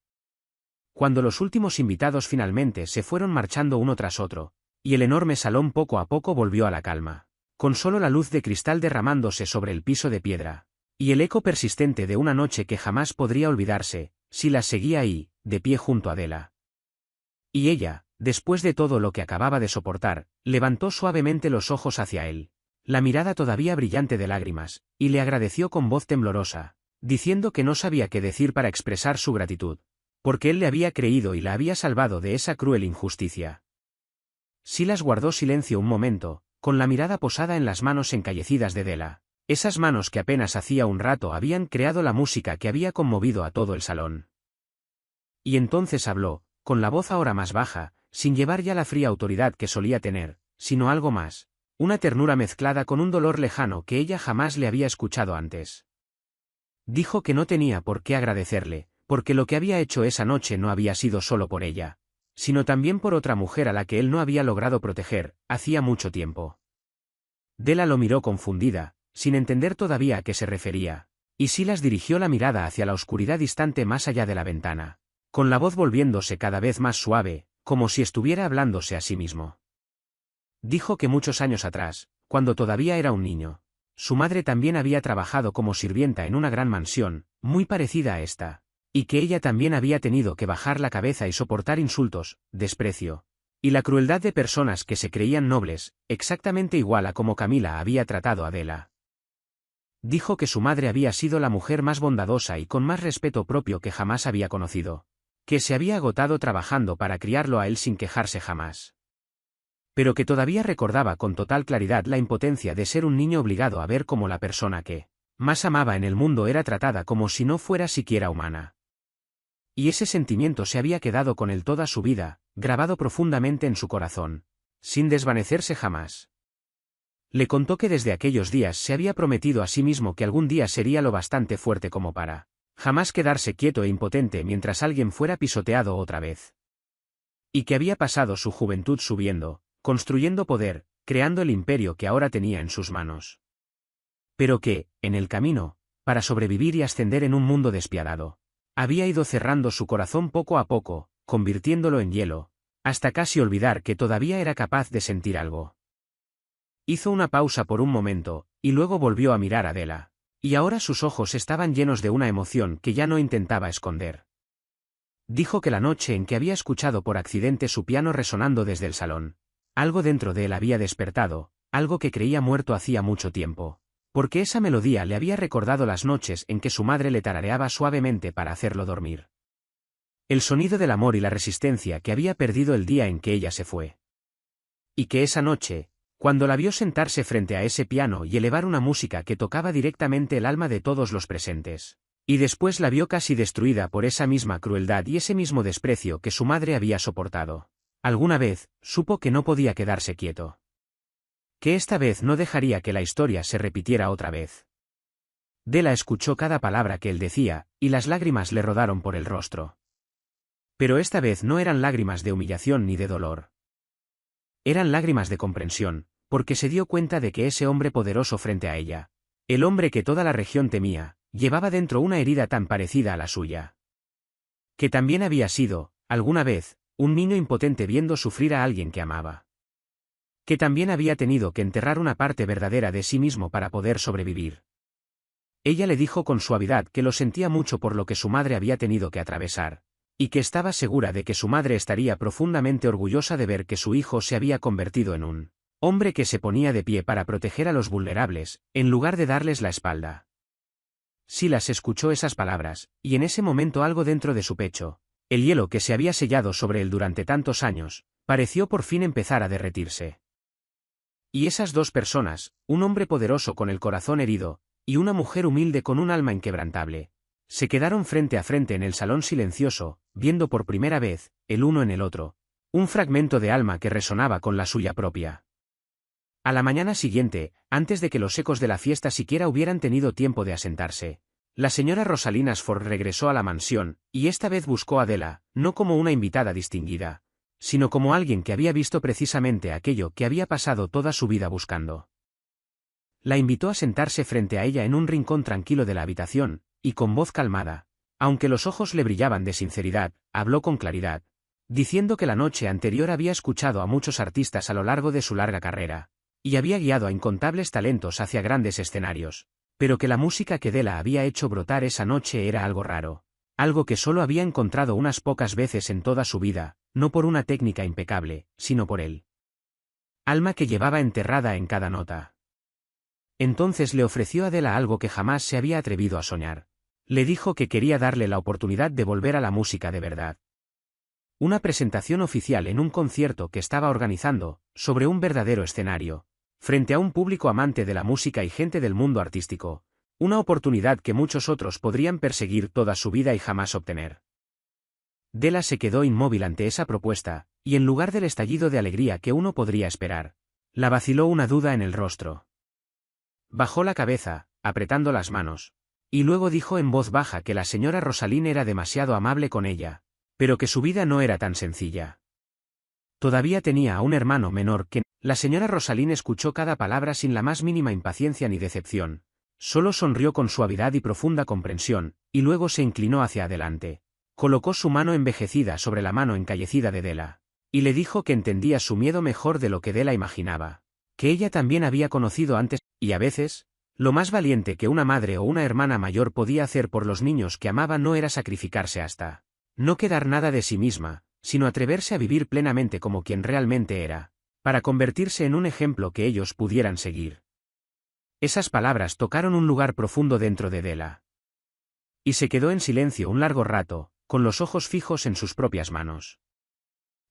Cuando los últimos invitados finalmente se fueron marchando uno tras otro, y el enorme salón poco a poco volvió a la calma, con solo la luz de cristal derramándose sobre el piso de piedra, y el eco persistente de una noche que jamás podría olvidarse, Silas seguía ahí, de pie junto a Della. Y ella, después de todo lo que acababa de soportar, levantó suavemente los ojos hacia él, la mirada todavía brillante de lágrimas, y le agradeció con voz temblorosa, diciendo que no sabía qué decir para expresar su gratitud, porque él le había creído y la había salvado de esa cruel injusticia. Silas guardó silencio un momento, con la mirada posada en las manos encallecidas de Della, esas manos que apenas hacía un rato habían creado la música que había conmovido a todo el salón. Y entonces habló, con la voz ahora más baja, sin llevar ya la fría autoridad que solía tener, sino algo más, una ternura mezclada con un dolor lejano que ella jamás le había escuchado antes. Dijo que no tenía por qué agradecerle, porque lo que había hecho esa noche no había sido solo por ella, sino también por otra mujer a la que él no había logrado proteger, hacía mucho tiempo. Della lo miró confundida, sin entender todavía a qué se refería, y Silas dirigió la mirada hacia la oscuridad distante más allá de la ventana, con la voz volviéndose cada vez más suave, como si estuviera hablándose a sí mismo. Dijo que muchos años atrás, cuando todavía era un niño, su madre también había trabajado como sirvienta en una gran mansión, muy parecida a esta, y que ella también había tenido que bajar la cabeza y soportar insultos, desprecio, y la crueldad de personas que se creían nobles, exactamente igual a como Camila había tratado a Della. Dijo que su madre había sido la mujer más bondadosa y con más respeto propio que jamás había conocido, que se había agotado trabajando para criarlo a él sin quejarse jamás. Pero que todavía recordaba con total claridad la impotencia de ser un niño obligado a ver cómo la persona que más amaba en el mundo era tratada como si no fuera siquiera humana. Y ese sentimiento se había quedado con él toda su vida, grabado profundamente en su corazón, sin desvanecerse jamás. Le contó que desde aquellos días se había prometido a sí mismo que algún día sería lo bastante fuerte como para jamás quedarse quieto e impotente mientras alguien fuera pisoteado otra vez. Y que había pasado su juventud subiendo, construyendo poder, creando el imperio que ahora tenía en sus manos. Pero que, en el camino, para sobrevivir y ascender en un mundo despiadado, había ido cerrando su corazón poco a poco, convirtiéndolo en hielo, hasta casi olvidar que todavía era capaz de sentir algo. Hizo una pausa por un momento, y luego volvió a mirar a Della, y ahora sus ojos estaban llenos de una emoción que ya no intentaba esconder. Dijo que la noche en que había escuchado por accidente su piano resonando desde el salón, algo dentro de él había despertado, algo que creía muerto hacía mucho tiempo, porque esa melodía le había recordado las noches en que su madre le tarareaba suavemente para hacerlo dormir. El sonido del amor y la resistencia que había perdido el día en que ella se fue. Y que esa noche, cuando la vio sentarse frente a ese piano y elevar una música que tocaba directamente el alma de todos los presentes, y después la vio casi destruida por esa misma crueldad y ese mismo desprecio que su madre había soportado, alguna vez, supo que no podía quedarse quieto. Que esta vez no dejaría que la historia se repitiera otra vez. Della escuchó cada palabra que él decía, y las lágrimas le rodaron por el rostro. Pero esta vez no eran lágrimas de humillación ni de dolor. Eran lágrimas de comprensión, porque se dio cuenta de que ese hombre poderoso frente a ella, el hombre que toda la región temía, llevaba dentro una herida tan parecida a la suya. Que también había sido, alguna vez, un niño impotente viendo sufrir a alguien que amaba. Que también había tenido que enterrar una parte verdadera de sí mismo para poder sobrevivir. Ella le dijo con suavidad que lo sentía mucho por lo que su madre había tenido que atravesar, y que estaba segura de que su madre estaría profundamente orgullosa de ver que su hijo se había convertido en un hombre que se ponía de pie para proteger a los vulnerables, en lugar de darles la espalda. Silas escuchó esas palabras, y en ese momento algo dentro de su pecho, el hielo que se había sellado sobre él durante tantos años, pareció por fin empezar a derretirse. Y esas dos personas, un hombre poderoso con el corazón herido, y una mujer humilde con un alma inquebrantable, se quedaron frente a frente en el salón silencioso, viendo por primera vez, el uno en el otro, un fragmento de alma que resonaba con la suya propia. A la mañana siguiente, antes de que los ecos de la fiesta siquiera hubieran tenido tiempo de asentarse, La señora Rosalind Ashford regresó a la mansión, y esta vez buscó a Della, no como una invitada distinguida, sino como alguien que había visto precisamente aquello que había pasado toda su vida buscando. La invitó a sentarse frente a ella en un rincón tranquilo de la habitación, y con voz calmada, aunque los ojos le brillaban de sinceridad, habló con claridad, diciendo que la noche anterior había escuchado a muchos artistas a lo largo de su larga carrera, y había guiado a incontables talentos hacia grandes escenarios, pero que la música que Della había hecho brotar esa noche era algo raro, algo que solo había encontrado unas pocas veces en toda su vida, no por una técnica impecable, sino por el alma que llevaba enterrada en cada nota. Entonces le ofreció a Della algo que jamás se había atrevido a soñar. Le dijo que quería darle la oportunidad de volver a la música de verdad. Una presentación oficial en un concierto que estaba organizando, sobre un verdadero escenario, frente a un público amante de la música y gente del mundo artístico, una oportunidad que muchos otros podrían perseguir toda su vida y jamás obtener. Della se quedó inmóvil ante esa propuesta, y en lugar del estallido de alegría que uno podría esperar, la vaciló una duda en el rostro. Bajó la cabeza, apretando las manos, y luego dijo en voz baja que la señora Rosalind era demasiado amable con ella, pero que su vida no era tan sencilla. Todavía tenía a un hermano menor que... La señora Rosalind escuchó cada palabra sin la más mínima impaciencia ni decepción, solo sonrió con suavidad y profunda comprensión, y luego se inclinó hacia adelante, colocó su mano envejecida sobre la mano encallecida de Della, y le dijo que entendía su miedo mejor de lo que Della imaginaba, que ella también había conocido antes, y a veces, lo más valiente que una madre o una hermana mayor podía hacer por los niños que amaba no era sacrificarse hasta no quedar nada de sí misma, sino atreverse a vivir plenamente como quien realmente era, para convertirse en un ejemplo que ellos pudieran seguir. Esas palabras tocaron un lugar profundo dentro de Della. Y se quedó en silencio un largo rato, con los ojos fijos en sus propias manos.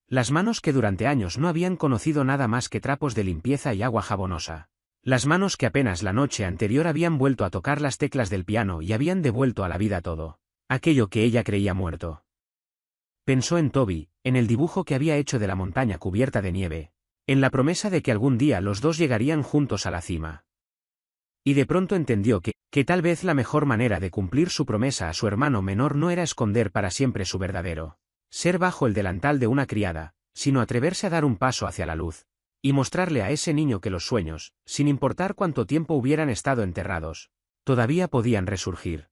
Las manos que durante años no habían conocido nada más que trapos de limpieza y agua jabonosa. Las manos que apenas la noche anterior habían vuelto a tocar las teclas del piano y habían devuelto a la vida todo aquello que ella creía muerto. Pensó en Toby, en el dibujo que había hecho de la montaña cubierta de nieve, en la promesa de que algún día los dos llegarían juntos a la cima. Y de pronto entendió que tal vez la mejor manera de cumplir su promesa a su hermano menor no era esconder para siempre su verdadero ser bajo el delantal de una criada, sino atreverse a dar un paso hacia la luz, y mostrarle a ese niño que los sueños, sin importar cuánto tiempo hubieran estado enterrados, todavía podían resurgir.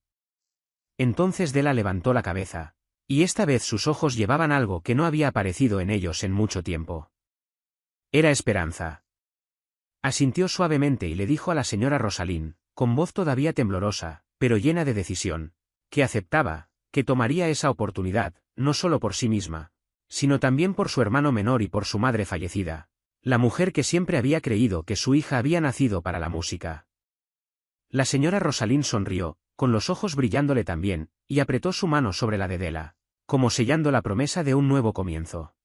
Entonces Della levantó la cabeza, y esta vez sus ojos llevaban algo que no había aparecido en ellos en mucho tiempo. Era esperanza. Asintió suavemente y le dijo a la señora Rosalind, con voz todavía temblorosa, pero llena de decisión, que aceptaba, que tomaría esa oportunidad, no solo por sí misma, sino también por su hermano menor y por su madre fallecida, la mujer que siempre había creído que su hija había nacido para la música. La señora Rosalind sonrió, con los ojos brillándole también, y apretó su mano sobre la de Della, como sellando la promesa de un nuevo comienzo.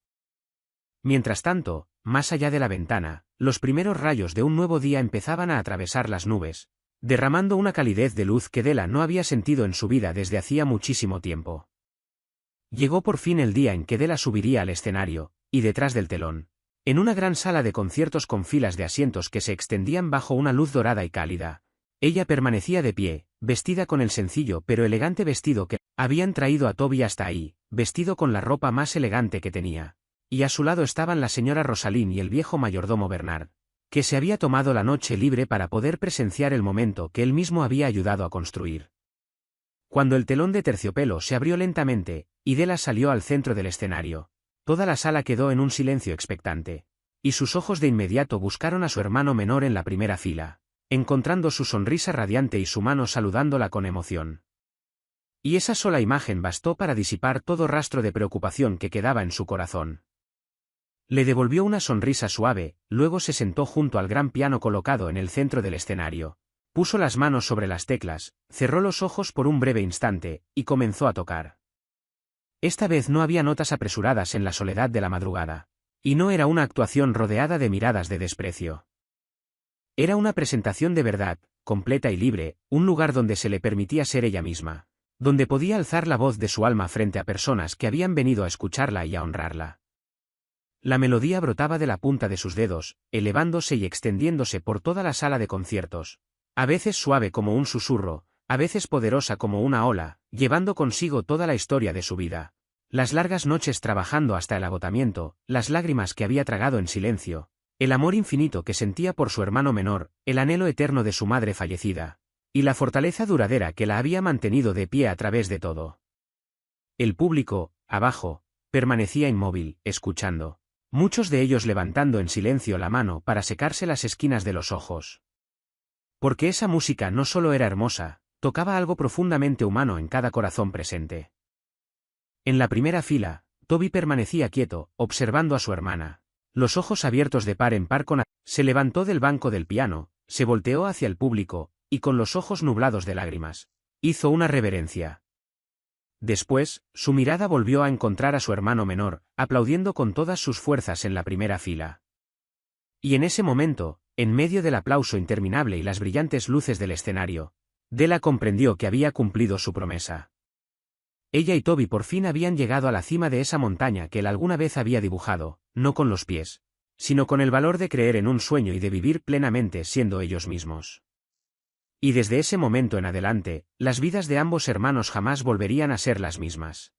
Mientras tanto, más allá de la ventana, los primeros rayos de un nuevo día empezaban a atravesar las nubes, derramando una calidez de luz que Della no había sentido en su vida desde hacía muchísimo tiempo. Llegó por fin el día en que Della subiría al escenario, y detrás del telón, en una gran sala de conciertos con filas de asientos que se extendían bajo una luz dorada y cálida, ella permanecía de pie, vestida con el sencillo pero elegante vestido que habían traído a Toby hasta ahí, vestido con la ropa más elegante que tenía, y a su lado estaban la señora Rosalind y el viejo mayordomo Bernard, que se había tomado la noche libre para poder presenciar el momento que él mismo había ayudado a construir. Cuando el telón de terciopelo se abrió lentamente, y Della salió al centro del escenario, toda la sala quedó en un silencio expectante, y sus ojos de inmediato buscaron a su hermano menor en la primera fila, encontrando su sonrisa radiante y su mano saludándola con emoción. Y esa sola imagen bastó para disipar todo rastro de preocupación que quedaba en su corazón. Le devolvió una sonrisa suave, luego se sentó junto al gran piano colocado en el centro del escenario, puso las manos sobre las teclas, cerró los ojos por un breve instante, y comenzó a tocar. Esta vez no había notas apresuradas en la soledad de la madrugada, y no era una actuación rodeada de miradas de desprecio. Era una presentación de verdad, completa y libre, un lugar donde se le permitía ser ella misma, donde podía alzar la voz de su alma frente a personas que habían venido a escucharla y a honrarla. La melodía brotaba de la punta de sus dedos, elevándose y extendiéndose por toda la sala de conciertos, a veces suave como un susurro, a veces poderosa como una ola, llevando consigo toda la historia de su vida. Las largas noches trabajando hasta el agotamiento, las lágrimas que había tragado en silencio, el amor infinito que sentía por su hermano menor, el anhelo eterno de su madre fallecida, y la fortaleza duradera que la había mantenido de pie a través de todo. El público, abajo, permanecía inmóvil, escuchando. Muchos de ellos levantando en silencio la mano para secarse las esquinas de los ojos. Porque esa música no solo era hermosa, tocaba algo profundamente humano en cada corazón presente. En la primera fila, Toby permanecía quieto, observando a su hermana. Los ojos abiertos de par en par se levantó del banco del piano, se volteó hacia el público, y con los ojos nublados de lágrimas, hizo una reverencia. Después, su mirada volvió a encontrar a su hermano menor, aplaudiendo con todas sus fuerzas en la primera fila. Y en ese momento, en medio del aplauso interminable y las brillantes luces del escenario, Della comprendió que había cumplido su promesa. Ella y Toby por fin habían llegado a la cima de esa montaña que él alguna vez había dibujado, no con los pies, sino con el valor de creer en un sueño y de vivir plenamente siendo ellos mismos. Y desde ese momento en adelante, las vidas de ambos hermanos jamás volverían a ser las mismas.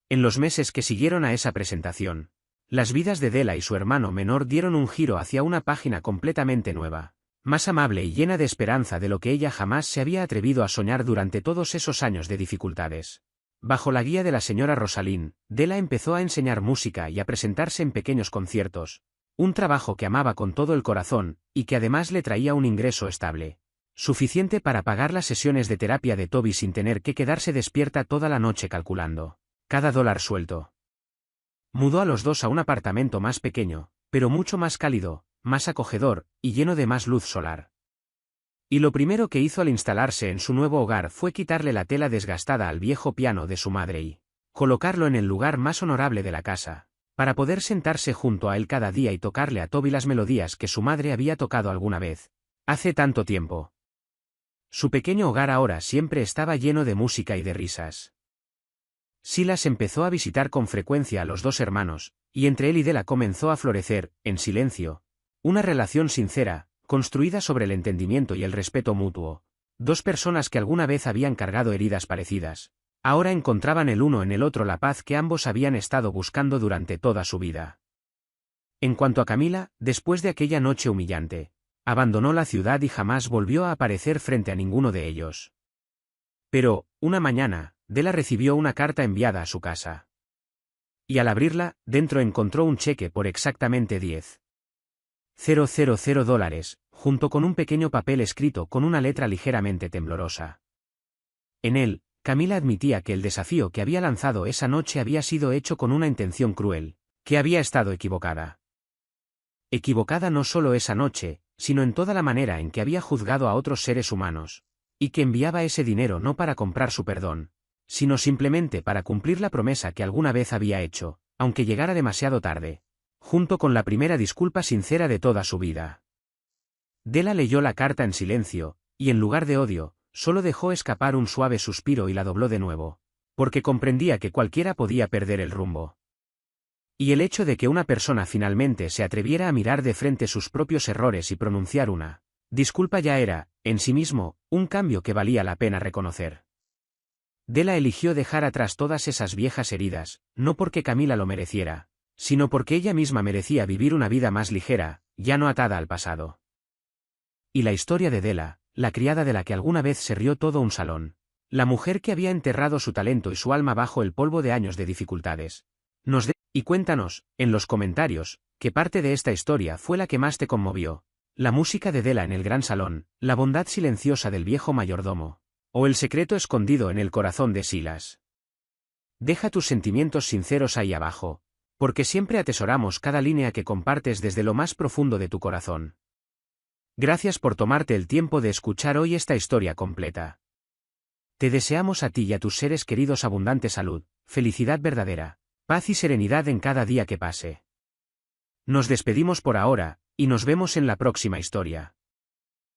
En los meses que siguieron a esa presentación, las vidas de Della y su hermano menor dieron un giro hacia una página completamente nueva, más amable y llena de esperanza de lo que ella jamás se había atrevido a soñar durante todos esos años de dificultades. Bajo la guía de la señora Rosalind, Della empezó a enseñar música y a presentarse en pequeños conciertos, un trabajo que amaba con todo el corazón, y que además le traía un ingreso estable, suficiente para pagar las sesiones de terapia de Toby sin tener que quedarse despierta toda la noche calculando cada dólar suelto. Mudó a los dos a un apartamento más pequeño, pero mucho más cálido, más acogedor, y lleno de más luz solar. Y lo primero que hizo al instalarse en su nuevo hogar fue quitarle la tela desgastada al viejo piano de su madre y colocarlo en el lugar más honorable de la casa, para poder sentarse junto a él cada día y tocarle a Toby las melodías que su madre había tocado alguna vez, hace tanto tiempo. Su pequeño hogar ahora siempre estaba lleno de música y de risas. Silas empezó a visitar con frecuencia a los dos hermanos, y entre él y Della comenzó a florecer, en silencio, una relación sincera, construida sobre el entendimiento y el respeto mutuo. Dos personas que alguna vez habían cargado heridas parecidas, ahora encontraban el uno en el otro la paz que ambos habían estado buscando durante toda su vida. En cuanto a Camila, después de aquella noche humillante, abandonó la ciudad y jamás volvió a aparecer frente a ninguno de ellos. Pero, una mañana, Della recibió una carta enviada a su casa. Y al abrirla, dentro encontró un cheque por exactamente $10,000, junto con un pequeño papel escrito con una letra ligeramente temblorosa. En él, Camila admitía que el desafío que había lanzado esa noche había sido hecho con una intención cruel, que había estado equivocada. Equivocada no solo esa noche, sino en toda la manera en que había juzgado a otros seres humanos, y que enviaba ese dinero no para comprar su perdón, sino simplemente para cumplir la promesa que alguna vez había hecho, aunque llegara demasiado tarde, junto con la primera disculpa sincera de toda su vida. Della leyó la carta en silencio, y en lugar de odio, solo dejó escapar un suave suspiro y la dobló de nuevo, porque comprendía que cualquiera podía perder el rumbo. Y el hecho de que una persona finalmente se atreviera a mirar de frente sus propios errores y pronunciar una disculpa ya era, en sí mismo, un cambio que valía la pena reconocer. Della eligió dejar atrás todas esas viejas heridas, no porque Camila lo mereciera, sino porque ella misma merecía vivir una vida más ligera, ya no atada al pasado. Y la historia de Della, la criada de la que alguna vez se rió todo un salón, la mujer que había enterrado su talento y su alma bajo el polvo de años de dificultades. Y cuéntanos, en los comentarios, qué parte de esta historia fue la que más te conmovió. La música de Della en el gran salón, la bondad silenciosa del viejo mayordomo, o el secreto escondido en el corazón de Silas. Deja tus sentimientos sinceros ahí abajo, porque siempre atesoramos cada línea que compartes desde lo más profundo de tu corazón. Gracias por tomarte el tiempo de escuchar hoy esta historia completa. Te deseamos a ti y a tus seres queridos abundante salud, felicidad verdadera, paz y serenidad en cada día que pase. Nos despedimos por ahora, y nos vemos en la próxima historia.